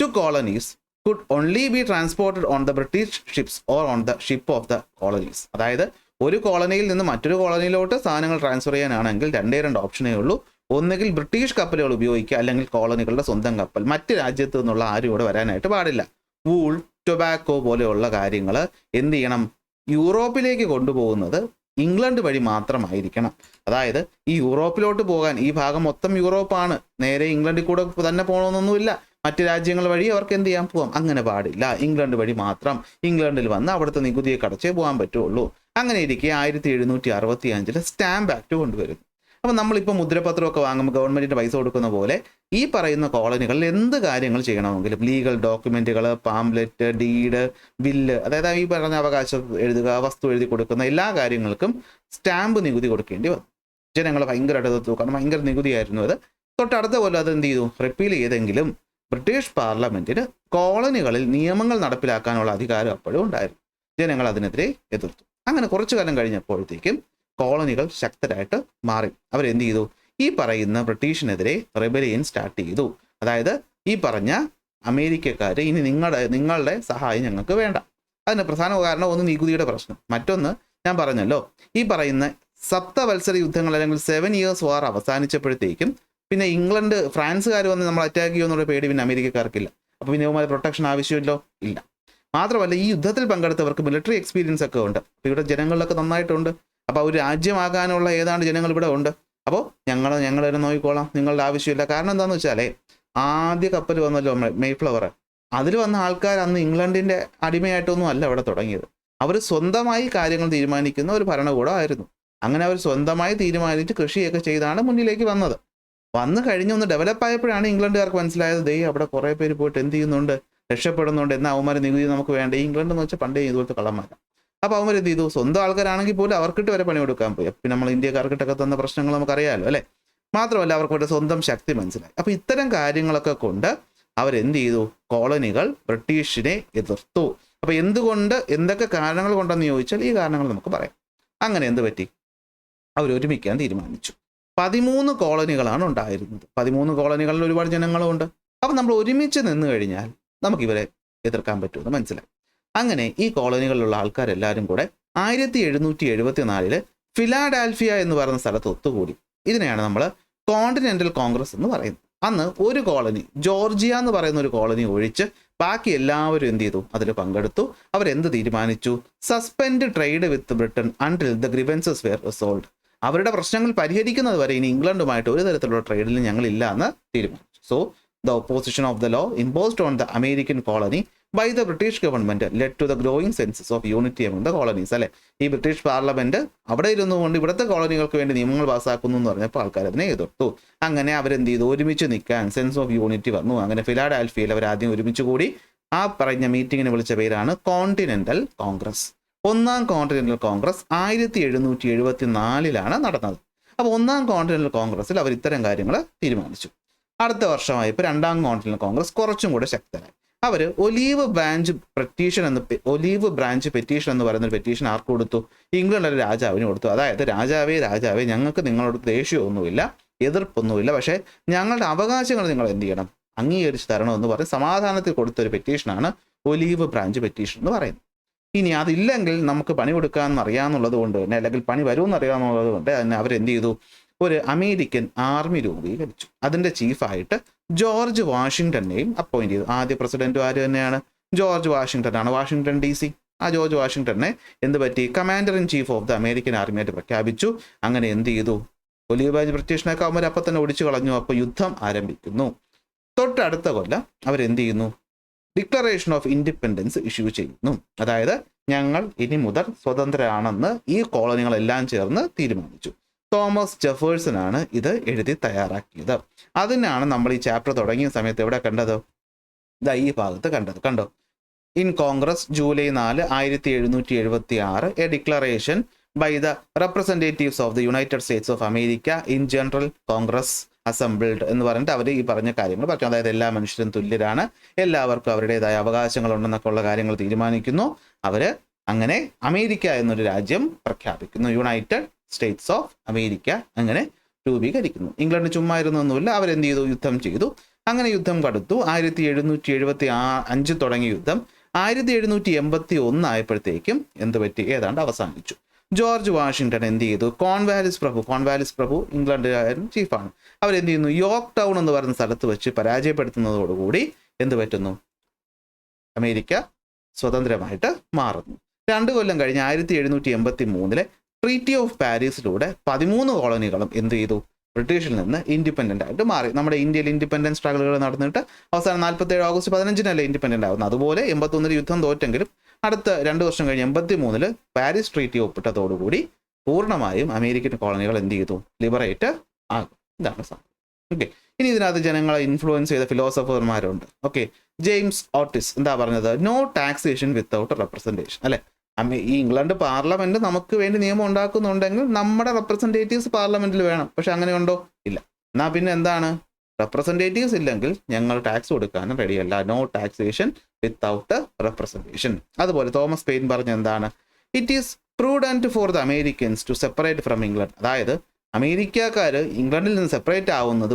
S1: to colonies could only be transported on the British ships or on the ship of the colonies. അതായത് ഒരു കോളനിയിൽ നിന്ന് മറ്റൊരു കോളനിയിലോട്ട് സാധനങ്ങൾ ട്രാൻസ്ഫർ ചെയ്യാനാണെങ്കിൽ 2 ഓപ്ഷനേ ഉള്ളൂ. ഒന്നുകിൽ ബ്രിട്ടീഷ് കപ്പലുകൾ ഉപയോഗിക്കുക, അല്ലെങ്കിൽ കോളനികളുടെ സ്വന്തം കപ്പൽ. മറ്റ് രാജ്യത്തു നിന്നുള്ള ആരും ഇവിടെ വരാനായിട്ട് പാടില്ല. വൂൾ, ടൊബാക്കോ പോലെയുള്ള കാര്യങ്ങൾ എന്ത് ചെയ്യണം? യൂറോപ്പിലേക്ക് കൊണ്ടുപോകുന്നത് ഇംഗ്ലണ്ട് വഴി മാത്രമായിരിക്കണം. അതായത് ഈ യൂറോപ്പിലോട്ട് പോകാൻ, ഈ ഭാഗം മൊത്തം യൂറോപ്പാണ്, നേരെ ഇംഗ്ലണ്ടിൽ കൂടെ തന്നെ പോകണമെന്നൊന്നുമില്ല. മറ്റ് രാജ്യങ്ങൾ വഴി അവർക്ക് എന്ത് ചെയ്യാൻ പോകാം? അങ്ങനെ പാടില്ല. ഇംഗ്ലണ്ട് വഴി മാത്രം. ഇംഗ്ലണ്ടിൽ വന്ന് അവിടുത്തെ നികുതിയെ കടച്ചേ പോകാൻ പറ്റുള്ളൂ. അങ്ങനെ ഇരിക്കെ 1765 സ്റ്റാമ്പ് ആക്ട് കൊണ്ടുവരുന്നു. അപ്പം നമ്മളിപ്പോൾ മുദ്രപത്രമൊക്കെ വാങ്ങുമ്പോൾ ഗവൺമെൻറ്റിൻ്റെ പൈസ കൊടുക്കുന്ന പോലെ ഈ പറയുന്ന കോളനികളിൽ എന്ത് കാര്യങ്ങൾ ചെയ്യണമെങ്കിലും ലീഗൽ ഡോക്യുമെൻറ്റുകൾ, പാംലെറ്റ്, ഡീഡ്, ബില്ല്, അതായത് ഈ പറഞ്ഞ അവകാശം എഴുതുക, വസ്തു എഴുതി കൊടുക്കുന്ന എല്ലാ കാര്യങ്ങൾക്കും സ്റ്റാമ്പ് നികുതി കൊടുക്കേണ്ടി വന്നു. ജനങ്ങൾ ഭയങ്കരമായിട്ട് തൂക്കണം, ഭയങ്കര നികുതിയായിരുന്നു അത്. തൊട്ടടുത്ത പോലെ അത് എന്ത് ചെയ്തു? റിപ്പീൽ ചെയ്തെങ്കിലും ബ്രിട്ടീഷ് പാർലമെൻറ്റിന് കോളനികളിൽ നിയമങ്ങൾ നടപ്പിലാക്കാനുള്ള അധികാരം അപ്പോഴും ഉണ്ടായിരുന്നു. ജനങ്ങൾ അതിനെതിരെ എതിർത്തു. അങ്ങനെ കുറച്ചു കാലം കഴിഞ്ഞപ്പോഴത്തേക്കും കോളനികൾ ശക്തരായിട്ട് മാറി. അവരെന്ത് ചെയ്തു? ഈ പറയുന്ന ബ്രിട്ടീഷിനെതിരെ റെബലിയൻ സ്റ്റാർട്ട് ചെയ്തു. അതായത് ഈ പറഞ്ഞ അമേരിക്കക്കാർ ഇനി നിങ്ങളുടെ സഹായം ഞങ്ങൾക്ക് വേണ്ട. അതിന് പ്രധാന കാരണം ഒന്ന് നികുതിയുടെ പ്രശ്നം, മറ്റൊന്ന് ഞാൻ പറഞ്ഞല്ലോ ഈ പറയുന്ന സപ്തവത്സര യുദ്ധങ്ങൾ അല്ലെങ്കിൽ 7 ഇയേഴ്സ് വാർ അവസാനിച്ചപ്പോഴത്തേക്കും പിന്നെ ഇംഗ്ലണ്ട്, ഫ്രാൻസുകാർ വന്ന് നമ്മൾ അറ്റാക്ക് ചെയ്യുമെന്നുള്ള പേടി പിന്നെ അമേരിക്കക്കാർക്കില്ല. അപ്പോൾ പിന്നെ ഇവന്മാർ പ്രൊട്ടക്ഷൻ ആവശ്യമില്ലോ? ഇല്ല. മാത്രമല്ല ഈ യുദ്ധത്തിൽ പങ്കെടുത്തവർക്ക് മിലിറ്ററി എക്സ്പീരിയൻസ് ഒക്കെ ഉണ്ട്. അപ്പോൾ ഇവിടെ ജനങ്ങളിലൊക്കെ നന്നായിട്ടുണ്ട്. അപ്പോൾ ഒരു രാജ്യമാകാനുള്ള ഏതാണ്ട് ജനങ്ങൾ ഇവിടെ ഉണ്ട്. അപ്പോൾ ഞങ്ങൾ തന്നെ നോക്കിക്കോളാം, നിങ്ങളുടെ ആവശ്യമില്ല. കാരണം എന്താണെന്ന് വെച്ചാലേ, ആദ്യ കപ്പൽ വന്നല്ലോ മെയ്ഫ്ലവർ, അതിൽ വന്ന ആൾക്കാർ അന്ന് ഇംഗ്ലണ്ടിൻ്റെ അടിമയായിട്ടൊന്നും അല്ല അവിടെ തുടങ്ങിയത്. അവർ സ്വന്തമായി കാര്യങ്ങൾ തീരുമാനിക്കുന്ന ഒരു ഭരണകൂടമായിരുന്നു. അങ്ങനെ അവർ സ്വന്തമായി തീരുമാനിച്ച് കൃഷിയൊക്കെ ചെയ്താണ് മുന്നിലേക്ക് വന്നത്. വന്നു കഴിഞ്ഞൊന്ന് ഡെവലപ്പ് ആയപ്പോഴാണ് ഇംഗ്ലണ്ടുകാർക്ക് മനസ്സിലായത്, അവിടെ കുറേ പേര് പോയിട്ട് എന്ത് ചെയ്യുന്നുണ്ട്? രക്ഷപ്പെടുന്നുണ്ട്. എന്നാൽ അവന്മാർ നികുതി നമുക്ക് വേണ്ട. ഈ ഇംഗ്ലണ്ട് എന്ന് വെച്ചാൽ പണ്ടേ ഇതുപോലത്തെ കള്ളന്മാരാണ്. അപ്പോൾ അവന്മാർ എന്ത് ചെയ്തു? സ്വന്തം ആൾക്കാരാണെങ്കിൽ പോലും അവർക്കിട്ട് വരെ പണി കൊടുക്കാൻ പോയി. പിന്നെ നമ്മൾ ഇന്ത്യക്കാർക്കിട്ടൊക്കെ തന്ന പ്രശ്നങ്ങൾ നമുക്കറിയാമല്ലോ അല്ലേ? മാത്രമല്ല അവർക്ക് അവരുടെ സ്വന്തം ശക്തി മനസ്സിലായി. അപ്പോൾ ഇത്തരം കാര്യങ്ങളൊക്കെ കൊണ്ട് അവരെന്ത് ചെയ്തു? കോളനികൾ ബ്രിട്ടീഷിനെ എതിർത്തു. അപ്പോൾ എന്തൊക്കെ കാരണങ്ങൾ കൊണ്ടെന്ന് ചോദിച്ചാൽ ഈ കാരണങ്ങൾ നമുക്ക് പറയാം. അങ്ങനെ എന്ത് പറ്റി? അവർ ഒരുമിക്കാൻ തീരുമാനിച്ചു. 13 കോളനികളാണ് ഉണ്ടായിരുന്നത്. 13 കോളനികളിൽ ഒരുപാട് ജനങ്ങളുണ്ട്. അപ്പം നമ്മൾ ഒരുമിച്ച് നിന്ന് കഴിഞ്ഞാൽ നമുക്ക് ഇവരെ എതിർക്കാൻ പറ്റുമെന്ന് മനസ്സിലായി. അങ്ങനെ ഈ കോളനികളിലുള്ള ആൾക്കാരെല്ലാവരും കൂടെ 1774 ഫിലാഡൽഫിയ എന്ന് പറയുന്ന സ്ഥലത്ത് ഒത്തുകൂടി. ഇതിനെയാണ് നമ്മൾ കോണ്ടിനെന്റൽ കോൺഗ്രസ് എന്ന് പറയുന്നത്. അന്ന് ഒരു കോളനി, ജോർജിയ എന്ന് പറയുന്ന ഒരു കോളനി ഒഴിച്ച് ബാക്കി എല്ലാവരും എന്ത് ചെയ്തു? അതിൽ പങ്കെടുത്തു. അവരെന്ത് തീരുമാനിച്ചു? Suspend trade with Britain until the grievances were resolved. അവരുടെ പ്രശ്നങ്ങൾ പരിഹരിക്കുന്നത് വരെ ഇനി ഇംഗ്ലണ്ടുമായിട്ട് ഒരു തരത്തിലുള്ള ട്രേഡിൽ ഞങ്ങളില്ല എന്ന് തീരുമാനിച്ചു. So the opposition of the law imposed on the American colony by the British government led to the growing senses of unity among the colonies. അല്ലെ, ഈ ബ്രിട്ടീഷ് പാർലമെന്റ് അവിടെ ഇരുന്നുകൊണ്ട് ഇവിടുത്തെ കോളനികൾക്ക് വേണ്ടി നിയമങ്ങൾ പാസ്സാക്കുന്നു എന്ന് പറഞ്ഞപ്പോൾ ആൾക്കാർ അതിനെ എതിർത്തു. അങ്ങനെ അവരെന്ത് ചെയ്തു? ഒരുമിച്ച് നിൽക്കാൻ സെൻസ് ഓഫ് യൂണിറ്റി വന്നു. അങ്ങനെ ഫിലാഡൽഫിയയിൽ അവർ ആദ്യം ഒരുമിച്ച് കൂടി. ആ പറഞ്ഞ മീറ്റിങ്ങിന് വിളിച്ച പേരാണ് കോണ്ടിനെന്റൽ കോൺഗ്രസ്. ഒന്നാം കോണ്ടിനെന്റൽ കോൺഗ്രസ് 1774 നടന്നത്. അപ്പോൾ ഒന്നാം കോണ്ടിനെന്റൽ കോൺഗ്രസിൽ അവർ ഇത്തരം കാര്യങ്ങൾ തീരുമാനിച്ചു. അടുത്ത വർഷമായപ്പോൾ രണ്ടാം കോണ്ടിനെന്റൽ കോൺഗ്രസ് കുറച്ചും കൂടെ ശക്തരായി. അവർ ഒലീവ് ബ്രാഞ്ച് പെറ്റീഷൻ എന്ന് പറയുന്ന ഒരു പെറ്റീഷൻ ആർക്ക് കൊടുത്തു? ഇംഗ്ലണ്ടിലെ രാജാവിന് കൊടുത്തു. അതായത് രാജാവേ ഞങ്ങൾക്ക് നിങ്ങളോട് ദേഷ്യമൊന്നുമില്ല, എതിർപ്പൊന്നുമില്ല, പക്ഷേ ഞങ്ങളുടെ അവകാശങ്ങൾ നിങ്ങൾ എന്ത് ചെയ്യണം? അംഗീകരിച്ച് തരണമെന്ന് പറഞ്ഞ് സമാധാനത്തിൽ കൊടുത്തൊരു പെറ്റീഷനാണ് ഒലീവ് ബ്രാഞ്ച് പെറ്റീഷൻ എന്ന് പറയുന്നത്. ഇനി അതില്ലെങ്കിൽ നമുക്ക് പണി കൊടുക്കാമെന്ന് അറിയാമെന്നുള്ളത് കൊണ്ട് തന്നെ, അല്ലെങ്കിൽ പണി വരുമെന്ന് അറിയാമെന്നുള്ളത് കൊണ്ട് തന്നെ അവരെന്ത് ചെയ്തു? ഒരു അമേരിക്കൻ ആർമി രൂപീകരിച്ചു. അതിൻ്റെ ചീഫായിട്ട് ജോർജ് വാഷിങ്ടനെയും അപ്പോയിന്റ് ചെയ്തു. ആദ്യ പ്രസിഡന്റും ആര് തന്നെയാണ്? ജോർജ് വാഷിങ്ടൺ ആണ്. Washington DC. ആ ജോർജ് വാഷിങ്ടനെ എന്ത് പറ്റി? Commander in chief of the American ആർമിയായിട്ട് പ്രഖ്യാപിച്ചു. അങ്ങനെ എന്ത് ചെയ്തു? ഒലീവ് ബ്രാഞ്ച് ബ്രിട്ടീഷിനൊക്കെ അവർ അപ്പം തന്നെ ഒടിച്ചു കളഞ്ഞു. അപ്പോൾ യുദ്ധം ആരംഭിക്കുന്നു. തൊട്ടടുത്ത കൊല്ലം അവരെന്ത് ചെയ്യുന്നു? ഡിക്ലറേഷൻ ഓഫ് ഇൻഡിപെൻഡൻസ് ഇഷ്യൂ ചെയ്യുന്നു. അതായത് ഞങ്ങൾ ഇനി മുതൽ സ്വതന്ത്രരാണെന്ന് ഈ കോളനികളെല്ലാം ചേർന്ന് തീരുമാനിച്ചു. തോമസ് ജെഫേഴ്സൺ ആണ് ഇത് എഴുതി തയ്യാറാക്കിയത്. അതിനാണ് നമ്മൾ ഈ ചാപ്റ്റർ തുടങ്ങിയ സമയത്ത് എവിടെ കണ്ടത്? ഈ ഭാഗത്ത് കണ്ടോ? In Congress July 4, 1776 a declaration by the representatives of the United States of America in general Congress assembled എന്ന് പറഞ്ഞിട്ട് അവർ ഈ പറഞ്ഞ കാര്യങ്ങൾ പറഞ്ഞു. അതായത് എല്ലാ മനുഷ്യരും തുല്യരാണ്, എല്ലാവർക്കും അവരുടേതായ അവകാശങ്ങളുണ്ടെന്നൊക്കെ ഉള്ള കാര്യങ്ങൾ തീരുമാനിക്കുന്നു. അവർ അങ്ങനെ അമേരിക്ക എന്നൊരു രാജ്യം പ്രഖ്യാപിക്കുന്നു. യുണൈറ്റഡ് സ്റ്റേറ്റ്സ് ഓഫ് അമേരിക്ക അങ്ങനെ രൂപീകരിക്കുന്നു. ഇംഗ്ലണ്ട് ചുമ്മാ ഇരുന്നൊന്നുമില്ല, അവരെന്ത് ചെയ്തു? യുദ്ധം ചെയ്തു. അങ്ങനെ യുദ്ധം കടുത്തു. 1775 തുടങ്ങിയ യുദ്ധം 1781 ആയപ്പോഴത്തേക്കും എന്ത് പറ്റി? ഏതാണ്ട് അവസാനിച്ചു. ജോർജ് വാഷിങ്ടൺ എന്ത് ചെയ്തു? കോൺവാലിസ് പ്രഭു ഇംഗ്ലണ്ടുകാരൻ ചീഫാണ്. അവരെന്ത് ചെയ്യുന്നു? യോർക്ക് ടൗൺ എന്ന് പറയുന്ന സ്ഥലത്ത് വെച്ച് പരാജയപ്പെടുത്തുന്നതോടുകൂടി എന്ത് പറ്റുന്നു? അമേരിക്ക സ്വതന്ത്രമായിട്ട് മാറുന്നു. 2 കൊല്ലം കഴിഞ്ഞ് 1783 ട്രീറ്റി ഓഫ് പാരീസിലൂടെ 13 കോളനികളും എന്ത് ചെയ്തു? ബ്രിട്ടീഷിൽ നിന്ന് ഇൻഡിപെൻഡൻ്റ് ആയിട്ട് മാറി. നമ്മുടെ ഇന്ത്യയിൽ ഇൻഡിപെൻഡൻസ് സ്ട്രഗിളുകൾ നടന്നിട്ട് അവസാനം 47 ഓഗസ്റ്റ് 15 ഇൻഡിപെൻഡൻ്റ് ആവുന്നത്. അതുപോലെ 81 യുദ്ധം തോറ്റെങ്കിലും അടുത്ത 2 വർഷം കഴിഞ്ഞ് 83 പാരീസ് ട്രീറ്റി ഒപ്പിട്ടതോടുകൂടി പൂർണ്ണമായും അമേരിക്കൻ കോളനികൾ എന്ത് ചെയ്തു? ലിബറേറ്റ് ആകും. ഇതാണ് സംഭവം. ഓക്കെ, ഇനി ഇതിനകത്ത് ജനങ്ങളെ ഇൻഫ്ലുവൻസ് ചെയ്ത ഫിലോസഫർമാരുണ്ട്. ഓക്കെ, ജെയിംസ് ഓട്ടിസ് എന്താ പറഞ്ഞത്? No taxation without representation. അല്ലെ, ഈ ഇംഗ്ലണ്ട് പാർലമെന്റ് നമുക്ക് വേണ്ടി നിയമം ഉണ്ടാക്കുന്നുണ്ടെങ്കിൽ നമ്മുടെ റെപ്രസെൻറ്റേറ്റീവ്സ് പാർലമെന്റിൽ വേണം. പക്ഷെ അങ്ങനെ ഉണ്ടോ? ഇല്ല. എന്നാ പിന്നെ എന്താണ്? റെപ്രസെൻറ്റേറ്റീവ്സ് ഇല്ലെങ്കിൽ ഞങ്ങൾ ടാക്സ് കൊടുക്കാനും റെഡിയല്ല. No taxation without representation. അതുപോലെ തോമസ് പെയിൻ പറഞ്ഞ എന്താണ്? It is prudent for the Americans to separate from England. അതായത് അമേരിക്കക്കാർ ഇംഗ്ലണ്ടിൽ നിന്ന് സെപ്പറേറ്റ് ആവുന്നത്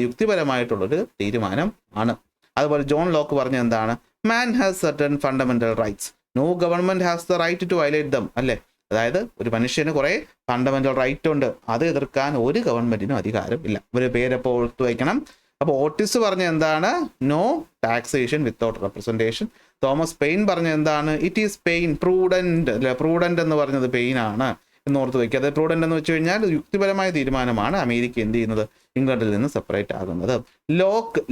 S1: യുക്തിപരമായിട്ടുള്ളൊരു തീരുമാനം ആണ്. അതുപോലെ ജോൺ ലോക്ക് പറഞ്ഞ എന്താണ്? Man has certain fundamental rights, no government has the right to violate them. അല്ലേ, അതായത് ഒരു മനുഷ്യന് കുറെ ഫണ്ടമെന്റൽ റൈറ്റ് ഉണ്ട്, അത് എതിർക്കാൻ ഒരു ഗവൺമെന്റിനും അധികാരം ഇല്ല. ഒരു പേരെപ്പോൾ ഓർത്തു വയ്ക്കണം. അപ്പോൾ ഓട്ടിസ് പറഞ്ഞ എന്താണ്? No taxation without representation. Thomas Paine പറഞ്ഞ എന്താണ്? It is Paine prudent. അല്ലെ, പ്രൂഡന്റ് എന്ന് പറഞ്ഞത് പെയിൻ ആണ് എന്ന് ഓർത്ത് വയ്ക്കുക. അത് പ്രൂഡന്റ് എന്ന് വെച്ച് കഴിഞ്ഞാൽ യുക്തിപരമായ തീരുമാനമാണ് അമേരിക്ക എന്ത് ചെയ്യുന്നത്? ഇംഗ്ലണ്ടിൽ നിന്ന് സെപ്പറേറ്റ് ആകുന്നത്.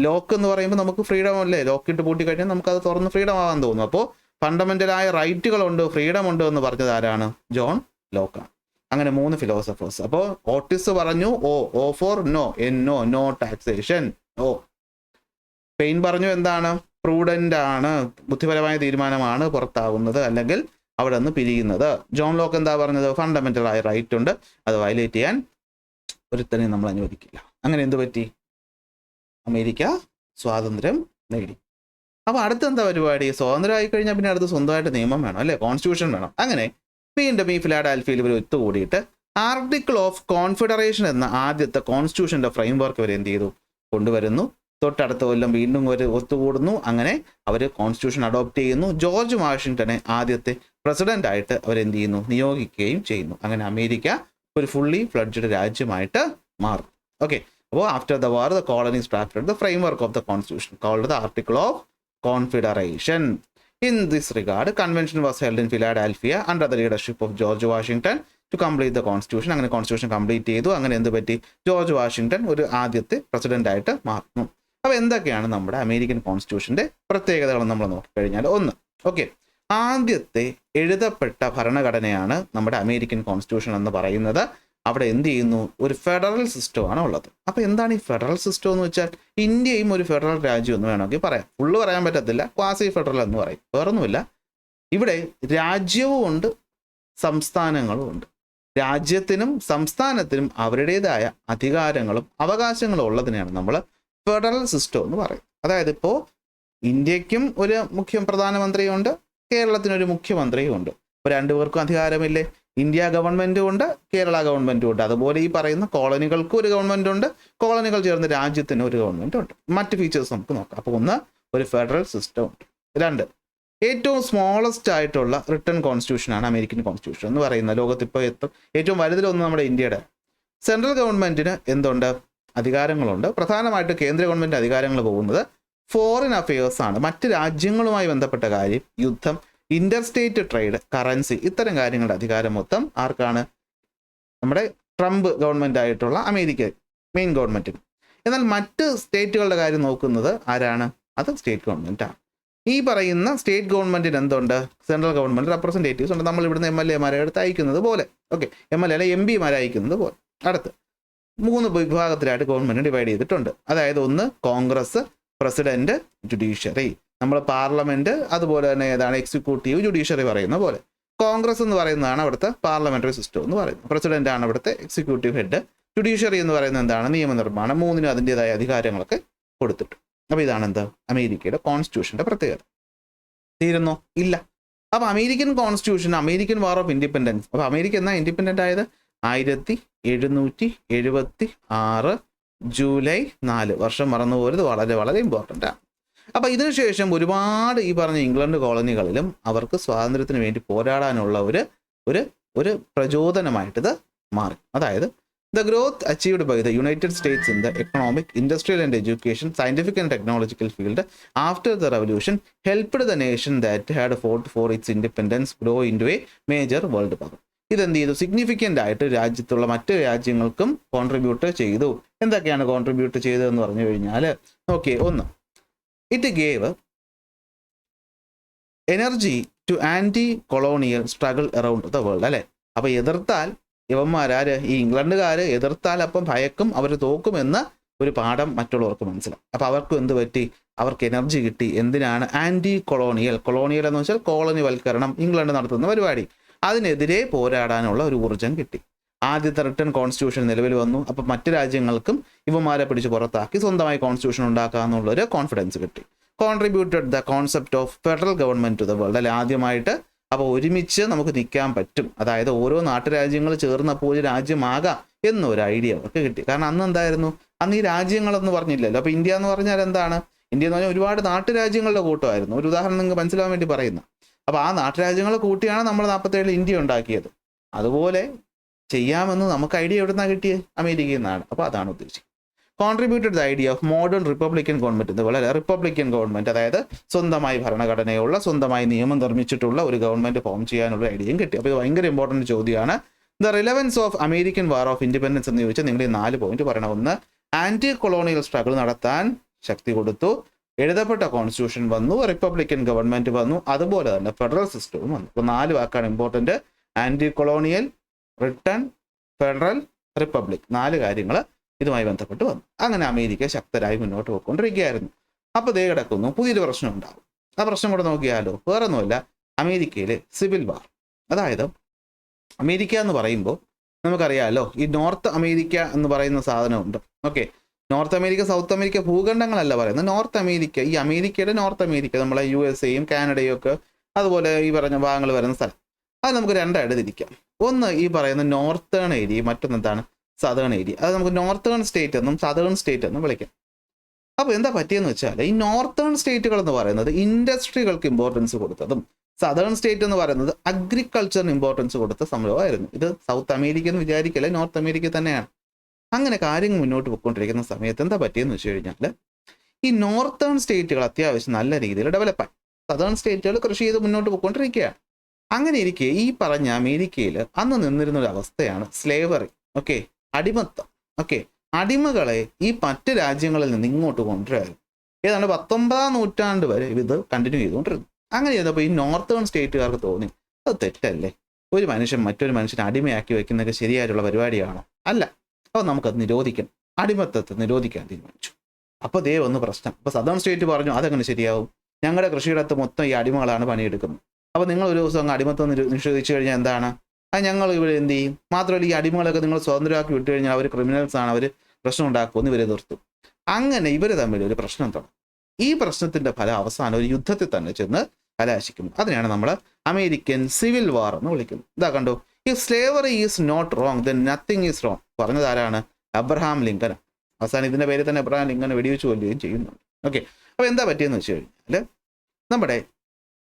S1: ലോക്ക് എന്ന് പറയുമ്പോൾ നമുക്ക് ഫ്രീഡം അല്ലേ, ലോക്കിട്ട് പൂട്ടി കഴിഞ്ഞാൽ നമുക്ക് അത് തുറന്ന് ഫ്രീഡം ആവാൻ തോന്നും. അപ്പോൾ ഫണ്ടമെന്റലായ റൈറ്റുകളുണ്ട്, ഫ്രീഡം ഉണ്ട് എന്ന് പറഞ്ഞത് ആരാണ്? ജോൺ ലോക്കാണ്. അങ്ങനെ 3 ഫിലോസഫേഴ്സ്. അപ്പോൾ ഓട്ടിസ് പറഞ്ഞു oh for no, no taxation. Paine പറഞ്ഞു എന്താണ്? പ്രൂഡന്റ് ആണ്, ബുദ്ധിപരമായ തീരുമാനമാണ് പുറത്താവുന്നത് അല്ലെങ്കിൽ അവിടെ നിന്ന് പിരിയുന്നത്. ജോൺ ലോക്ക് എന്താ പറഞ്ഞത്? ഫണ്ടമെന്റൽ ആയ റൈറ്റ് ഉണ്ട്, അത് വയലേറ്റ് ചെയ്യാൻ ഒരുത്തനെയും നമ്മൾ അനുവദിക്കില്ല. അങ്ങനെ എന്ത് പറ്റി? അമേരിക്ക സ്വാതന്ത്ര്യം നേടി. അപ്പോൾ അടുത്തെന്താ പരിപാടി? സ്വാതന്ത്ര്യമായി കഴിഞ്ഞാൽ പിന്നെ അടുത്ത് സ്വന്തമായിട്ട് നിയമം വേണം അല്ലേ, കോൺസ്റ്റിറ്റ്യൂഷൻ വേണം. അങ്ങനെ വീണ്ടും ഈ ഫിലാഡൽഫിയയിൽ ഇവർ ഒത്തുകൂടിയിട്ട് ആർട്ടിക്കിൾ ഓഫ് കോൺഫെഡറേഷൻ എന്ന ആദ്യത്തെ കോൺസ്റ്റിറ്റ്യൂഷൻ്റെ ഫ്രെയിംവർക്ക് ഇവർ എന്ത് ചെയ്തു, കൊണ്ടുവരുന്നു. തൊട്ടടുത്ത കൊല്ലം വീണ്ടും അവർ ഒത്തുകൂടുന്നു. അങ്ങനെ അവർ കോൺസ്റ്റിറ്റ്യൂഷൻ അഡോപ്റ്റ് ചെയ്യുന്നു. ജോർജ് വാഷിങ്ടനെ ആദ്യത്തെ പ്രസിഡന്റ് ആയിട്ട് അവരെന്ത് ചെയ്യുന്നു, നിയോഗിക്കുകയും ചെയ്യുന്നു. അങ്ങനെ അമേരിക്ക ഒരു ഫുള്ളി ഫ്ലഡ്ജഡ് രാജ്യമായിട്ട് മാറും. ഓക്കെ, അപ്പോൾ after the war the colonies drafted the framework of the constitution called the article of confederation. In this regard, convention was held in Philadelphia under the leadership of George Washington to complete the constitution. അങ്ങനെ കോൺസ്റ്റിറ്റ്യൂഷൻ കംപ്ലീറ്റ് ചെയ്തു. അങ്ങനെ എന്ത് പറ്റി, ജോർജ് വാഷിങ്ടൺ ഒരു ആദ്യത്തെ പ്രസിഡന്റ് ആയിട്ട് മാറുന്നു. അപ്പോൾ എന്തൊക്കെയാണ് നമ്മുടെ അമേരിക്കൻ കോൺസ്റ്റിറ്റ്യൂഷൻ്റെ പ്രത്യേകതകളെന്ന് നമ്മൾ നോക്കിക്കഴിഞ്ഞാൽ, ഒന്ന്, ഓക്കെ, ആദ്യത്തെ എഴുതപ്പെട്ട ഭരണഘടനയാണ് നമ്മുടെ അമേരിക്കൻ കോൺസ്റ്റിറ്റ്യൂഷൻ എന്ന് പറയുന്നത്. അവിടെ എന്ത് ചെയ്യുന്നു, ഒരു ഫെഡറൽ സിസ്റ്റമാണ് ഉള്ളത്. അപ്പോൾ എന്താണ് ഈ ഫെഡറൽ സിസ്റ്റം എന്ന് വെച്ചാൽ, ഇന്ത്യയും ഒരു ഫെഡറൽ രാജ്യം എന്ന് വേണമെങ്കിൽ പറയാം. ഫുള്ള് പറയാൻ പറ്റത്തില്ല, ക്വാസി ഫെഡറൽ എന്ന് പറയും. വേറൊന്നുമില്ല, ഇവിടെ രാജ്യവും ഉണ്ട് സംസ്ഥാനങ്ങളും ഉണ്ട്. രാജ്യത്തിനും സംസ്ഥാനത്തിനും അവരുടേതായ അധികാരങ്ങളും അവകാശങ്ങളും ഉള്ളതിനെയാണ് നമ്മൾ ഫെഡറൽ സിസ്റ്റം എന്ന് പറയും. അതായത് ഇപ്പോൾ ഇന്ത്യക്കും ഒരു പ്രധാനമന്ത്രിയുണ്ട്, കേരളത്തിനൊരു മുഖ്യമന്ത്രിയും ഉണ്ട്. ഇപ്പോൾ രണ്ടുപേർക്കും അധികാരമില്ലേ? ഇന്ത്യ ഗവൺമെൻറ്റും ഉണ്ട്, കേരള ഗവൺമെൻറ്റും ഉണ്ട്. അതുപോലെ ഈ പറയുന്ന കോളനികൾക്കും ഒരു ഗവൺമെൻറ് ഉണ്ട്, കോളനികൾ ചേർന്ന് രാജ്യത്തിന് ഒരു ഗവൺമെൻറ് ഉണ്ട്. മറ്റ് ഫീച്ചേഴ്സ് നമുക്ക് നോക്കാം. അപ്പോൾ ഒന്ന്, ഒരു ഫെഡറൽ സിസ്റ്റം ഉണ്ട്. രണ്ട്, ഏറ്റവും സ്മോളസ്റ്റ് ആയിട്ടുള്ള റിട്ടൺ കോൺസ്റ്റിറ്റ്യൂഷനാണ് അമേരിക്കൻ കോൺസ്റ്റിറ്റ്യൂഷൻ എന്ന് പറയുന്നത്. ലോകത്തിപ്പോൾ ഏറ്റവും വലുതിലൊന്ന് നമ്മുടെ ഇന്ത്യയുടെ. സെൻട്രൽ ഗവൺമെൻറ്റിന് എന്തുണ്ട്, അധികാരങ്ങളുണ്ട്. പ്രധാനമായിട്ട് കേന്ദ്ര ഗവൺമെൻറ് അധികാരങ്ങൾ പോകുന്നത് ഫോറിൻ അഫയേഴ്സ് ആണ്. മറ്റ് രാജ്യങ്ങളുമായി ബന്ധപ്പെട്ട കാര്യം, യുദ്ധം, ഇന്റർസ്റ്റേറ്റ് ട്രേഡ്, കറൻസി, ഇത്തരം കാര്യങ്ങളുടെ അധികാരം മൊത്തം ആർക്കാണ്? നമ്മുടെ ട്രംപ് ഗവൺമെൻറ് ആയിട്ടുള്ള അമേരിക്ക മെയിൻ ഗവൺമെൻറ്റിന്. എന്നാൽ മറ്റ് സ്റ്റേറ്റുകളുടെ കാര്യം നോക്കുന്നത് ആരാണ്? അത് സ്റ്റേറ്റ് ഗവൺമെൻറ്റാണ്. ഈ പറയുന്ന സ്റ്റേറ്റ് ഗവൺമെൻറ്റിന് എന്തുണ്ട്? സെൻട്രൽ ഗവൺമെൻറ് റെപ്രസെൻറ്റേറ്റീവ്സ് ഉണ്ട്. നമ്മൾ ഇവിടുന്ന് MLA-മാരെ അടുത്ത് അയക്കുന്നത് പോലെ, ഓക്കെ, MLA അല്ല MP-മാരെ അയക്കുന്നത് പോലെ. അടുത്ത് 3 വിഭാഗത്തിലായിട്ട് ഗവൺമെൻറ് ഡിവൈഡ് ചെയ്തിട്ടുണ്ട്. അതായത് ഒന്ന് കോൺഗ്രസ്, പ്രസിഡന്റ്, ജുഡീഷ്യറി. നമ്മൾ പാർലമെന്റ്, അതുപോലെ തന്നെ ഏതാണ് എക്സിക്യൂട്ടീവ്, ജുഡീഷ്യറി പറയുന്ന പോലെ. കോൺഗ്രസ് എന്ന് പറയുന്നതാണ് അവിടുത്തെ പാർലമെന്ററി സിസ്റ്റം എന്ന് പറയുന്നത്. പ്രസിഡന്റ് ആണ് അവിടുത്തെ എക്സിക്യൂട്ടീവ് ഹെഡ്. ജുഡീഷ്യറി എന്ന് പറയുന്നത് എന്താണ്? നിയമനിർമ്മാണം. 3നും അതിൻ്റെതായ അധികാരങ്ങളൊക്കെ കൊടുത്തിട്ട്. അപ്പോൾ ഇതാണ് എന്ത്, അമേരിക്കയുടെ കോൺസ്റ്റിറ്റ്യൂഷന്റെ പ്രത്യേകത. തീരുന്നോ? ഇല്ല. അപ്പോൾ American constitution, American war of independence. അപ്പോൾ അമേരിക്ക എന്നാ ഇൻഡിപെൻഡന്റ് ആയത്? 1776 ജൂലൈ 4. വർഷം മറന്നുപോയത് വളരെ വളരെ ഇമ്പോർട്ടൻ്റ് ആണ്. അപ്പോൾ ഇതിനുശേഷം ഒരുപാട് ഈ പറഞ്ഞ ഇംഗ്ലണ്ട് കോളനികളിലും അവർക്ക് സ്വാതന്ത്ര്യത്തിന് വേണ്ടി പോരാടാനുള്ള ഒരു പ്രചോദനമായിട്ടിത് മാറി. അതായത് the growth achieved by the United States in the economic, industrial and education, scientific and technological field after the revolution helped the nation that had fought for its independence grow in to a major world power. ഇതെന്ത് ചെയ്തു? സിഗ്നിഫിക്കൻ്റ് ആയിട്ട് രാജ്യത്തുള്ള മറ്റ് രാജ്യങ്ങൾക്കും കോൺട്രിബ്യൂട്ട് ചെയ്തു. എന്തൊക്കെയാണ് കോൺട്രിബ്യൂട്ട് ചെയ്തതെന്ന് പറഞ്ഞു കഴിഞ്ഞാൽ, ഓക്കെ, ഒന്ന്, it gave energy to anti colonial struggle around the world. അല്ലേ? അപ്പോൾ എതിർത്താൽ ഇവന്മാരാര്, ഈ ഇംഗ്ലണ്ടുകാർ എതിർത്താൽ അപ്പം ഭയക്കും, അവർ തോക്കുമെന്ന് ഒരു പാഠം മറ്റുള്ളവർക്ക് മനസ്സിലാവും. അപ്പോൾ അവർക്കും എന്ത് പറ്റി? അവർക്ക് എനർജി കിട്ടി. എന്തിനാണ്? Anti colonial. കൊളോണിയൽ എന്ന് വെച്ചാൽ കോളനിവൽക്കരണം, ഇംഗ്ലണ്ട് നടത്തുന്ന പരിപാടി. അതിനെതിരെ പോരാടാനുള്ള ഒരു ഊർജ്ജം കിട്ടി. ആദ്യത്തെ റിട്ടൺ കോൺസ്റ്റിറ്റ്യൂഷൻ നിലവിൽ വന്നു. അപ്പം മറ്റ് രാജ്യങ്ങൾക്കും ഇവന്മാരെ പിടിച്ച് പുറത്താക്കി സ്വന്തമായി കോൺസ്റ്റിറ്റ്യൂഷൻ ഉണ്ടാക്കാമെന്നുള്ളൊരു കോൺഫിഡൻസ് കിട്ടി. Contributed the concept of federal government to the world. അല്ലെ, ആദ്യമായിട്ട് അപ്പോൾ ഒരുമിച്ച് നമുക്ക് നിൽക്കാൻ പറ്റും. അതായത് ഓരോ നാട്ടുരാജ്യങ്ങൾ ചേർന്നപ്പോൾ ഒരു രാജ്യമാകാം എന്നൊരു ഐഡിയ അവർക്ക് കിട്ടി. കാരണം അന്ന് എന്തായിരുന്നു? അന്ന് ഈ രാജ്യങ്ങളെന്ന് പറഞ്ഞില്ലല്ലോ. അപ്പോൾ ഇന്ത്യ എന്ന് പറഞ്ഞാൽ എന്താണ്? ഇന്ത്യ എന്ന് പറഞ്ഞാൽ ഒരുപാട് നാട്ടുരാജ്യങ്ങളുടെ കൂട്ടമായിരുന്നു. ഒരു ഉദാഹരണം നിങ്ങൾക്ക് മനസ്സിലാവാൻ വേണ്ടി പറയുന്ന. അപ്പോൾ ആ നാട്ടുരാജ്യങ്ങളെ കൂട്ടിയാണ് നമ്മൾ 47 ഇന്ത്യ ഉണ്ടാക്കിയത്. അതുപോലെ ചെയ്യാമെന്ന് നമുക്ക് ഐഡിയ എവിടെ നിന്നാണ് കിട്ടിയത്? അമേരിക്കയിൽ നിന്നാണ്. അപ്പോൾ അതാണ് ഉദ്ദേശിക്കുന്നത്. Contributed the idea of modern Republican government. ഇതുപോലെ റിപ്പബ്ലിക്കൻ ഗവൺമെൻറ്, അതായത് സ്വന്തമായി ഭരണഘടനയുള്ള, സ്വന്തമായി നിയമം നിർമ്മിച്ചിട്ടുള്ള ഒരു ഗവൺമെൻറ് ഫോം ചെയ്യാനുള്ള ഐഡിയയും കിട്ടി. അപ്പോൾ ഇത് ഭയങ്കര ഇമ്പോർട്ടൻറ്റ് ചോദ്യമാണ്. The relevance of American war of independence എന്ന് ചോദിച്ചാൽ നിങ്ങൾ ഈ 4 പോയിന്റ് പറയണം. ഒന്ന്, ആൻറ്റി കൊളോണിയൽ സ്ട്രഗിൾ നടത്താൻ ശക്തി കൊടുത്തു. എഴുതപ്പെട്ട കോൺസ്റ്റിറ്റ്യൂഷൻ വന്നു. റിപ്പബ്ലിക്കൻ ഗവൺമെൻറ് വന്നു. അതുപോലെ തന്നെ ഫെഡറൽ സിസ്റ്റവും വന്നു. അപ്പോൾ 4 വാക്കാണ് important. Anti colonial, written, federal, republic. 4 കാര്യങ്ങൾ ഇതുമായി ബന്ധപ്പെട്ട് വന്നു. അങ്ങനെ അമേരിക്ക ശക്തരായി മുന്നോട്ട് പോയിക്കൊണ്ടിരിക്കുകയായിരുന്നു. അപ്പോൾ ദേ കിടക്കുന്നു, പുതിയൊരു പ്രശ്നം ഉണ്ടാവും. ആ പ്രശ്നം കൂടെ നോക്കിയാലോ, വേറൊന്നുമല്ല, അമേരിക്കയിലെ സിവിൽ വാർ. അതായത് അമേരിക്ക എന്ന് പറയുമ്പോൾ നമുക്കറിയാമല്ലോ, ഈ നോർത്ത് അമേരിക്ക എന്ന് പറയുന്ന സാധനമുണ്ട്. Okay, North America South America ഭൂഖണ്ഡങ്ങളല്ല പറയുന്നത്. നോർത്ത് അമേരിക്ക, ഈ അമേരിക്കയുടെ നോർത്ത് അമേരിക്ക, നമ്മളെ USA കാനഡയും ഒക്കെ അതുപോലെ ഈ പറഞ്ഞ ഭാഗങ്ങൾ വരുന്ന സ്ഥലം, അത് നമുക്ക് രണ്ടായിട്ട് തിരിക്കാം. ഒന്ന് ഈ പറയുന്ന നോർത്തേൺ ഏരിയ, മറ്റൊന്ന് എന്താണ് സദേൺ ഏരിയ. അത് നമുക്ക് നോർത്തേൺ സ്റ്റേറ്റ് എന്നും സദേൺ സ്റ്റേറ്റ് എന്നും വിളിക്കാം. അപ്പോൾ എന്താ പറ്റിയെന്ന് വെച്ചാൽ ഈ നോർത്തേൺ സ്റ്റേറ്റുകൾ എന്ന് പറയുന്നത് ഇൻഡസ്ട്രികൾക്ക് ഇമ്പോർട്ടൻസ് കൊടുത്തതും സദേൺ സ്റ്റേറ്റ് എന്ന് പറയുന്നത് അഗ്രികൾച്ചറിന് ഇമ്പോർട്ടൻസ് കൊടുത്ത സംഭവമായിരുന്നു. ഇത് സൗത്ത് അമേരിക്ക എന്ന് വിചാരിക്കല്ലേ, നോർത്ത് അമേരിക്ക തന്നെയാണ്. അങ്ങനെ കാര്യങ്ങൾ മുന്നോട്ട് പോയിക്കൊണ്ടിരിക്കുന്ന സമയത്ത് എന്താ പറ്റിയെന്ന് വെച്ച് കഴിഞ്ഞാൽ ഈ നോർത്തേൺ സ്റ്റേറ്റുകൾ അത്യാവശ്യം നല്ല രീതിയിൽ ഡെവലപ്പായി, സദേൺ സ്റ്റേറ്റുകൾ കൃഷി ചെയ്ത് മുന്നോട്ട് പോയിക്കൊണ്ടിരിക്കുകയാണ്. അങ്ങനെ ഇരിക്കെ ഈ പറഞ്ഞ അമേരിക്കയിൽ അന്ന് നിന്നിരുന്ന ഒരു അവസ്ഥയാണ് സ്ലേവറി. ഓക്കെ, അടിമത്തം. ഓക്കെ, അടിമകളെ ഈ മറ്റ് രാജ്യങ്ങളിൽ നിന്ന് ഇങ്ങോട്ട് കൊണ്ടുവരായിരുന്നു. ഏതാണ്ട് 19ാം നൂറ്റാണ്ട് വരെ ഇത് കണ്ടിന്യൂ ചെയ്തുകൊണ്ടിരുന്നു. അങ്ങനെ ചെയ്തപ്പോൾ ഈ നോർത്തേൺ സ്റ്റേറ്റുകാർക്ക് തോന്നി അത് തെറ്റല്ലേ, ഒരു മനുഷ്യൻ മറ്റൊരു മനുഷ്യനെ അടിമയാക്കി വെക്കുന്നതൊക്കെ ശരിയായിട്ടുള്ള പരിപാടിയാണോ? അല്ല, അപ്പോൾ നമുക്കത് നിരോധിക്കണം, അടിമത്തത്തെ നിരോധിക്കാൻ തീരുമാനിച്ചു. അപ്പോൾ ദേ ഒന്ന് പ്രശ്നം. അപ്പോൾ സദേൺ സ്റ്റേറ്റ് പറഞ്ഞു അതെങ്ങനെ ശരിയാവും, ഞങ്ങളുടെ കൃഷിയിടത്ത് മൊത്തം ഈ അടിമകളാണ് പണിയെടുക്കുന്നത്. അപ്പോൾ നിങ്ങൾ ഒരു ദിവസം അങ്ങ് അടിമത്തം നിഷേധിച്ചു കഴിഞ്ഞാൽ എന്താണ്, അത് ഞങ്ങൾ ഇവിടെ എന്ത് ചെയ്യും? മാത്രമല്ല ഈ അടിമകളൊക്കെ നിങ്ങൾ സ്വതന്ത്രമാക്കി വിട്ടു കഴിഞ്ഞാൽ അവർ ക്രിമിനൽസ് ആണ്, അവർ പ്രശ്നം ഉണ്ടാക്കുമെന്ന് ഇവരെ നിർത്തും. അങ്ങനെ ഇവർ തമ്മിൽ ഒരു പ്രശ്നം തുടങ്ങും. ഈ പ്രശ്നത്തിൻ്റെ ഫലം അവസാനം ഒരു യുദ്ധത്തിൽ തന്നെ ചെന്ന് കലാശിക്കും. അതിനെയാണ് നമ്മൾ അമേരിക്കൻ സിവിൽ വാർ എന്ന് വിളിക്കുന്നത്. ഇതാ കണ്ടു, if slavery is not wrong then nothing is wrong പറഞ്ഞത് ആരാണ്? Abraham Lincoln. അവസാനം ഇതിൻ്റെ പേര് തന്നെ അബ്രഹാം ലിങ്കൻ വെടിവെച്ച് കൊല്ലുകയും ചെയ്യുന്നുണ്ട്. ഓക്കെ, അപ്പോൾ എന്താ പറ്റിയെന്ന് വെച്ച് കഴിഞ്ഞാൽ നമ്മുടെ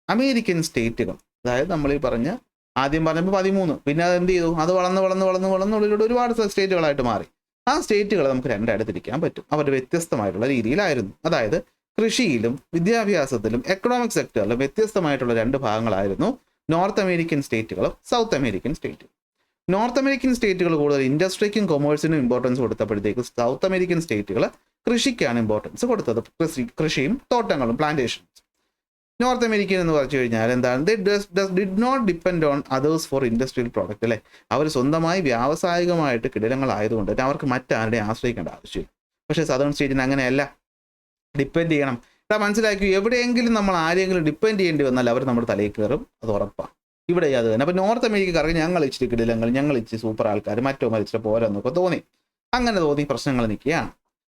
S1: അമേരിക്കൻ സ്റ്റേറ്റുകൾ, അതായത് നമ്മൾ ഈ പറഞ്ഞ ആദ്യം പറഞ്ഞപ്പോൾ 13, പിന്നെ അത് എന്ത് ചെയ്തു, അത് വളർന്നുള്ളിലൂടെ ഒരുപാട് സ്റ്റേറ്റുകളായിട്ട് മാറി. ആ സ്റ്റേറ്റുകളെ നമുക്ക് രണ്ടായിട്ട് തിരിക്കാൻ പറ്റും. അവർ വ്യത്യസ്തമായിട്ടുള്ള രീതിയിലായിരുന്നു. അതായത് കൃഷിയിലും വിദ്യാഭ്യാസത്തിലും എക്കണോമിക് സെക്ടറിലും വ്യത്യസ്തമായിട്ടുള്ള രണ്ട് ഭാഗങ്ങളായിരുന്നു നോർത്ത് അമേരിക്കൻ സ്റ്റേറ്റുകളും സൗത്ത് അമേരിക്കൻ സ്റ്റേറ്റുകളും. നോർത്ത് അമേരിക്കൻ സ്റ്റേറ്റുകൾ കൂടുതൽ ഇൻഡസ്ട്രിക്കും കൊമേഴ്സിനും ഇമ്പോർട്ടൻസ് കൊടുത്തപ്പോഴത്തേക്ക് സൗത്ത് അമേരിക്കൻ സ്റ്റേറ്റുകൾ കൃഷിക്കാണ് ഇമ്പോർട്ടൻസ് കൊടുത്തത്. കൃഷിയും തോട്ടങ്ങളും പ്ലാന്റേഷൻ. നോർത്ത് അമേരിക്കൻ എന്ന് പറഞ്ഞു കഴിഞ്ഞാൽ എന്താണ്, did not depend on others for industrial product അല്ലേ. അവർ സ്വന്തമായി വ്യാവസായികമായിട്ട് കിടിലങ്ങളായതുകൊണ്ട് അവർക്ക് മറ്റാരുടെയും ആശ്രയിക്കേണ്ട ആവശ്യമില്ല. പക്ഷേ സദേൺ സ്റ്റേറ്റിന് അങ്ങനെയല്ല, ഡിപ്പെൻഡ് ചെയ്യണം. മനസ്സിലാക്കി, എവിടെയെങ്കിലും നമ്മൾ ആരെങ്കിലും ഡിപ്പെൻഡ് ചെയ്യേണ്ടി വന്നാൽ അവർ നമ്മുടെ തലയിൽ കയറും, അത് ഉറപ്പാണ്. ഇവിടെ അത് തന്നെ. അപ്പോൾ നോർത്ത് അമേരിക്കക്കാർക്ക് ഞങ്ങൾ ഇച്ചിരി കിടിലങ്ങൾ, ഞങ്ങൾ ഇച്ചിരി സൂപ്പർ ആൾക്കാർ, മറ്റോ മരിച്ചിട്ട് പോരെന്നൊക്കെ തോന്നി. അങ്ങനെ തോന്നി പ്രശ്നങ്ങൾ നിൽക്കുകയാണ്.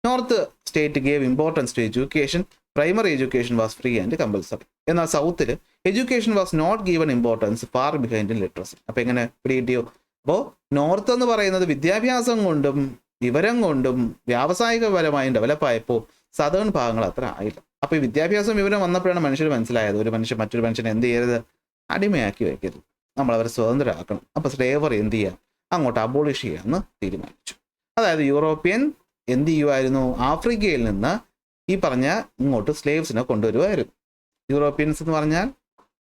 S1: North state gave importance to education. Primary education was free and compulsory. എന്നാൽ സൗത്തിൽ education was not given importance, far behind in literacy. അപ്പോൾ എങ്ങനെ പിടികിട്ടിയോ? അപ്പോൾ നോർത്ത് എന്ന് പറയുന്നത് വിദ്യാഭ്യാസം കൊണ്ടും വിവരം കൊണ്ടും വ്യാവസായികപരമായും ഡെവലപ്പായപ്പോൾ സദേൺ ഭാഗങ്ങൾ അത്ര ആയില്ല. അപ്പോൾ ഈ വിദ്യാഭ്യാസം വിവരം വന്നപ്പോഴാണ് മനുഷ്യർ മനസ്സിലായത്, ഒരു മനുഷ്യൻ മറ്റൊരു മനുഷ്യനെ എന്ത് ചെയ്യരുത്, അടിമയാക്കി വയ്ക്കരുത്, നമ്മളവരെ സ്വതന്ത്രരാക്കണം. അപ്പോൾ സ്ലേവറി എന്ത് ചെയ്യുക, അങ്ങോട്ട് അബോളിഷ് ചെയ്യാമെന്ന് തീരുമാനിച്ചു. അതായത് യൂറോപ്യൻ എന്ത് ചെയ്യുമായിരുന്നു, ആഫ്രിക്കയിൽ നിന്ന് ഈ പറഞ്ഞ ഇങ്ങോട്ട് സ്ലേവ്സിനെ കൊണ്ടുവരുമായിരുന്നു. യൂറോപ്യൻസ് എന്ന് പറഞ്ഞാൽ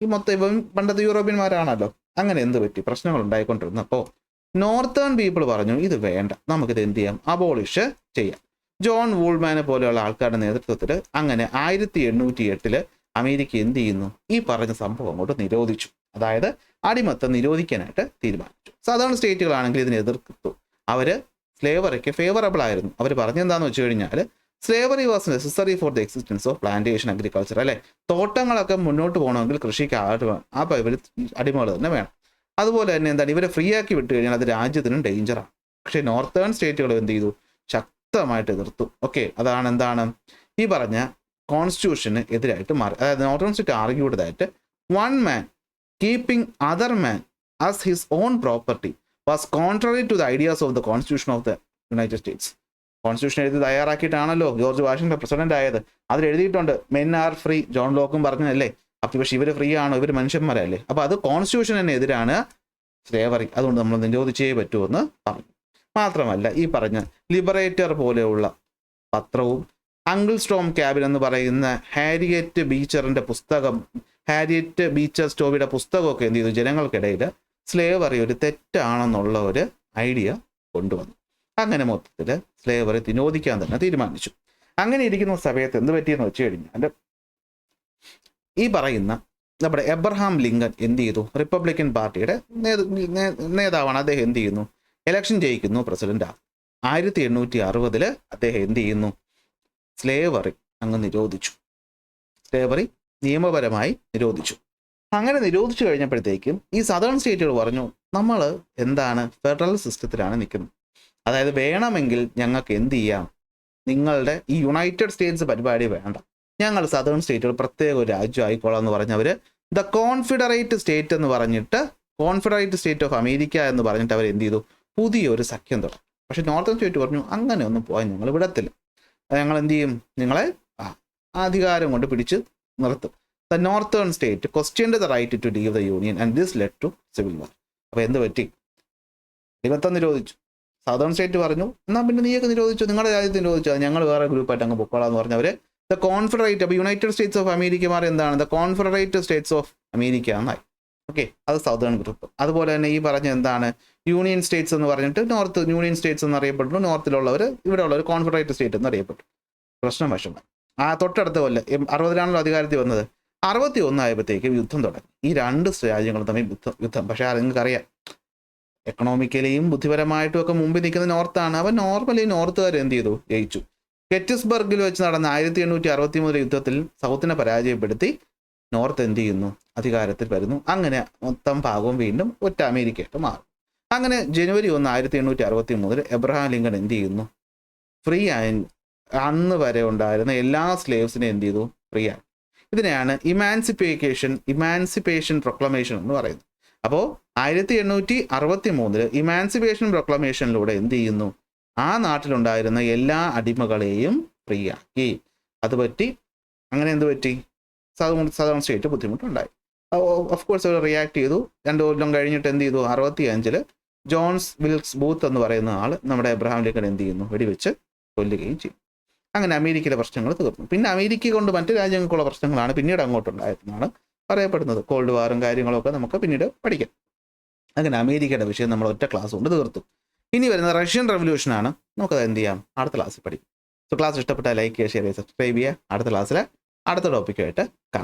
S1: ഈ മൊത്തം ഇപ്പം പണ്ടത്തെ യൂറോപ്യന്മാരാണല്ലോ. അങ്ങനെ എന്ത് പറ്റി, പ്രശ്നങ്ങൾ ഉണ്ടായിക്കൊണ്ടിരുന്നപ്പോൾ നോർത്തേൺ പീപ്പിൾ പറഞ്ഞു ഇത് വേണ്ട, നമുക്കിത് എന്ത് ചെയ്യാം, അബോളിഷ് ചെയ്യാം. ജോൺ വൂൾമാനെ പോലെയുള്ള ആൾക്കാരുടെ നേതൃത്വത്തിൽ അങ്ങനെ 1808 അമേരിക്ക എന്ത് ചെയ്യുന്നു, ഈ പറഞ്ഞ സംഭവം അങ്ങോട്ട് നിരോധിച്ചു. അതായത് അടിമത്തം നിരോധിക്കാനായിട്ട് തീരുമാനിച്ചു. സാധാരണ സ്റ്റേറ്റുകളാണെങ്കിൽ ഇതിനെ എതിർത്തു. അവർ സ്ലേവറിക്ക് ഫേവറബിൾ ആയിരുന്നു. അവർ പറഞ്ഞെന്താണെന്ന് വെച്ച് കഴിഞ്ഞാൽ slavery was necessary for the existence of plantation agriculture അല്ലേ. തോട്ടങ്ങളൊക്കെ മുന്നോട്ട് പോകണമെങ്കിൽ കൃഷിക്ക് വേണം, അപ്പോൾ ഇവർ അടിമകൾ തന്നെ വേണം. അതുപോലെ തന്നെ എന്താണ്, ഇവരെ ഫ്രീ ആക്കി വിട്ടു കഴിഞ്ഞാൽ അത് രാജ്യത്തിനും ഡേഞ്ചറാണ്. പക്ഷേ നോർത്തേൺ സ്റ്റേറ്റുകൾ എന്ത് ചെയ്തു, ശക്തമായിട്ട് എതിർത്തു. ഓക്കെ, അതാണ് എന്താണ് ഈ പറഞ്ഞ കോൺസ്റ്റിറ്റ്യൂഷന് എതിരായിട്ട് മാറി. അതായത് northern state argued that one man keeping other man as his own property was contrary to the ideas of the constitution of the United States. Constitution എഴുതി തയ്യാറാക്കിയിട്ടാണല്ലോ ജോർജ് വാഷിംഗ്ടൺ പ്രസിഡന്റ് ആയത്. അതിൽ എഴുതിയിട്ടുണ്ട് മെൻ ആർ ഫ്രീ. ജോൺ ലോക്കും പറഞ്ഞതല്ലേ. അപ്പോൾ പക്ഷേ ഇവർ ഫ്രീ ആണോ, ഇവർ മനുഷ്യന്മാരല്ലേ. അപ്പോൾ അത് കോൺസ്റ്റിറ്റ്യൂഷൻ തന്നെ എതിരാണ് സ്ലേവറി, അതുകൊണ്ട് നമ്മൾ നിരോധിച്ചേ പറ്റുമെന്ന് പറഞ്ഞു. മാത്രമല്ല ഈ പറഞ്ഞ ലിബറേറ്റർ പോലെയുള്ള പത്രവും അങ്കിൾ സ്റ്റോം ക്യാബിൻ എന്ന് പറയുന്ന ഹാരിയറ്റ് ബീച്ചർ സ്റ്റോവിയുടെ പുസ്തകമൊക്കെ എന്ത് ചെയ്തു, ജനങ്ങൾക്കിടയിൽ സ്ലേവറി ഒരു തെറ്റാണെന്നുള്ള ഒരു ഐഡിയ കൊണ്ടുവന്നു. അങ്ങനെ മൊത്തത്തിൽ സ്ലേവറി നിരോധിക്കാൻ തന്നെ തീരുമാനിച്ചു. അങ്ങനെ ഇരിക്കുന്ന സമയത്ത് എന്ത് പറ്റിയെന്ന് വെച്ച് കഴിഞ്ഞാൽ ഈ പറയുന്ന നമ്മുടെ എബ്രഹാം ലിങ്കൻ എന്ത് ചെയ്തു, റിപ്പബ്ലിക്കൻ പാർട്ടിയുടെ നേതാവാണ്. അദ്ദേഹം എന്ത് ചെയ്യുന്നു, ഇലക്ഷൻ ജയിക്കുന്നു, പ്രസിഡന്റ് ആകും. 1860 അദ്ദേഹം എന്ത് ചെയ്യുന്നു, സ്ലേവറി അങ്ങ് നിരോധിച്ചു. സ്ലേവറി നിയമപരമായി നിരോധിച്ചു. അങ്ങനെ നിരോധിച്ചു കഴിഞ്ഞപ്പോഴത്തേക്കും ഈ സദേൺ സ്റ്റേറ്റുകൾ പറഞ്ഞു നമ്മൾ എന്താണ് ഫെഡറൽ സിസ്റ്റത്തിലാണ് നിൽക്കുന്നത്. അതായത് വേണമെങ്കിൽ ഞങ്ങൾക്ക് എന്ത് ചെയ്യാം, നിങ്ങളുടെ ഈ യുണൈറ്റഡ് സ്റ്റേറ്റ്സ് പരിപാടി വേണ്ട, ഞങ്ങൾ സദേൺ സ്റ്റേറ്റുകൾ പ്രത്യേക ഒരു രാജ്യം ആയിക്കോളാം എന്ന് പറഞ്ഞവർ ദ കോൺഫിഡറേറ്റ് സ്റ്റേറ്റ് എന്ന് പറഞ്ഞിട്ട്, കോൺഫിഡറേറ്റ് സ്റ്റേറ്റ് ഓഫ് അമേരിക്ക എന്ന് പറഞ്ഞിട്ട് അവർ എന്ത് ചെയ്തു, പുതിയൊരു സഖ്യം തുടങ്ങി. പക്ഷേ നോർത്തേൺ സ്റ്റേറ്റ് പറഞ്ഞു അങ്ങനെ ഒന്നും പോയാൽ ഞങ്ങൾ വിടത്തില്ല, ഞങ്ങൾ എന്ത് ചെയ്യും, നിങ്ങളെ അധികാരം കൊണ്ട് പിടിച്ച് നിർത്തും. The northern state questioned the right to leave the union and this led to civil war. അപ്പോൾ എന്ത് പറ്റി, അടിമത്തം നിരോധിച്ചു. സദേൺ സ്റ്റേറ്റ് പറഞ്ഞു എന്നാൽ പിന്നെ നീയൊക്കെ നിരോധിച്ചു, നിങ്ങളുടെ രാജ്യത്ത് നിരോധിച്ചു, ഞങ്ങൾ വേറെ ഗ്രൂപ്പായിട്ട് അങ്ങ് പൊക്കോളാം എന്ന് പറഞ്ഞവർ ദ കോൺഫെഡറേറ്റ്, അപ്പോൾ യുണൈറ്റഡ് സ്റ്റേറ്റ്സ് ഓഫ് അമേരിക്ക മാറി എന്താണ്, the Confederate States of America എന്നായി. ഓക്കെ, അത് സദേൺ ഗ്രൂപ്പ്. അതുപോലെ തന്നെ ഈ പറഞ്ഞ എന്താണ്, യൂണിയൻ സ്റ്റേറ്റ്സ് എന്ന് പറഞ്ഞിട്ട് നോർത്ത് യൂണിയൻ സ്റ്റേറ്റ്സ് എന്ന് അറിയപ്പെട്ടു, നോർത്തിലുള്ളവർ ഇവിടെ ഉള്ളവർ കോൺഫെഡറേറ്റ് സ്റ്റേറ്റ് എന്ന് അറിയപ്പെട്ടു. പ്രശ്നം വശമാണ്. തൊട്ടടുത്ത കൊല്ലം 60-ലാണല്ലോ അധികാരത്തിൽ വന്നത്, 61 ആയപ്പോഴത്തേക്കും യുദ്ധം തുടങ്ങി. ഈ രണ്ട് രാജ്യങ്ങളും തമ്മിൽ യുദ്ധം. പക്ഷേ നിങ്ങൾക്കറിയാം എക്കണോമിക്കലിയും ബുദ്ധിപരമായിട്ടും ഒക്കെ മുമ്പിൽ നിൽക്കുന്ന നോർത്താണ്. അവൻ നോർമലി നോർത്തുകാർ എന്ത് ചെയ്തു, ജയിച്ചു. ഗെറ്റിസ്ബർഗിൽ വെച്ച് നടന്ന 1863 യുദ്ധത്തിൽ സൗത്തിനെ പരാജയപ്പെടുത്തി നോർത്ത് എന്ത് ചെയ്യുന്നു, അധികാരത്തിൽ വരുന്നു. അങ്ങനെ മൊത്തം ഭാഗവും വീണ്ടും ഒറ്റ അമേരിക്കയായിട്ട് മാറും. അങ്ങനെ ജനുവരി 1, 1863 എബ്രഹാം ലിങ്കൺ എന്ത് ചെയ്യുന്നു, ഫ്രീ ആയി. അന്ന് വരെ ഉണ്ടായിരുന്ന എല്ലാ സ്ലേവ്സിനെ എന്ത് ചെയ്തു, ഫ്രീ ആയി. ഇതിനെയാണ് ഇമാൻസിപ്പേഷൻ പ്രൊക്ലമേഷൻ എന്ന് പറയുന്നത്. അപ്പോൾ 1863 ഇമാൻസിപ്പേഷൻ പ്രൊക്ലമേഷനിലൂടെ എന്ത് ചെയ്യുന്നു, ആ നാട്ടിലുണ്ടായിരുന്ന എല്ലാ അടിമകളെയും ഫ്രീ ആക്കി. അത് പറ്റി. അങ്ങനെ എന്ത് പറ്റി, സദേൺ സ്റ്റേറ്റ് ബുദ്ധിമുട്ടുണ്ടായി. ഓഫ് കോഴ്സ് അവർ റിയാക്ട് ചെയ്തു. 2 കൊല്ലം കഴിഞ്ഞിട്ട് എന്ത് ചെയ്തു, 65 ജോൺസ് വിൽക്സ് ബൂത്ത് എന്ന് പറയുന്ന ആൾ നമ്മുടെ എബ്രഹാം ലിങ്കൺ എന്ത് ചെയ്യുന്നു, വെടിവെച്ച് കൊല്ലുകയും ചെയ്യും. അങ്ങനെ അമേരിക്കയിലെ പ്രശ്നങ്ങൾ തീർന്നു. പിന്നെ അമേരിക്ക കൊണ്ട് മറ്റു രാജ്യങ്ങൾക്കുള്ള പ്രശ്നങ്ങളാണ് പിന്നീട് അങ്ങോട്ടുണ്ടായതെന്നാണ് പറയപ്പെടുന്നത്. കോൾഡ് വാറും കാര്യങ്ങളൊക്കെ നമുക്ക് പിന്നീട് പഠിക്കാം. അങ്ങനെ അമേരിക്കയുടെ വിഷയം നമ്മൾ ഒറ്റ ക്ലാസ് കൊണ്ട് തീർത്തു. ഇനി വരുന്ന റഷ്യൻ റവല്യൂഷനാണ്. നമുക്കത് എന്ത് ചെയ്യാം, അടുത്ത ക്ലാസ്സിൽ പഠിക്കും. സോ ക്ലാസ് ഇഷ്ടപ്പെട്ടാൽ ലൈക്ക് ചെയ്യുക, ഷെയർ ചെയ്യുക, സബ്സ്ക്രൈബ് ചെയ്യുക. അടുത്ത ക്ലാസ്സിൽ അടുത്ത ടോപ്പിക്കുമായിട്ട് കാണാം.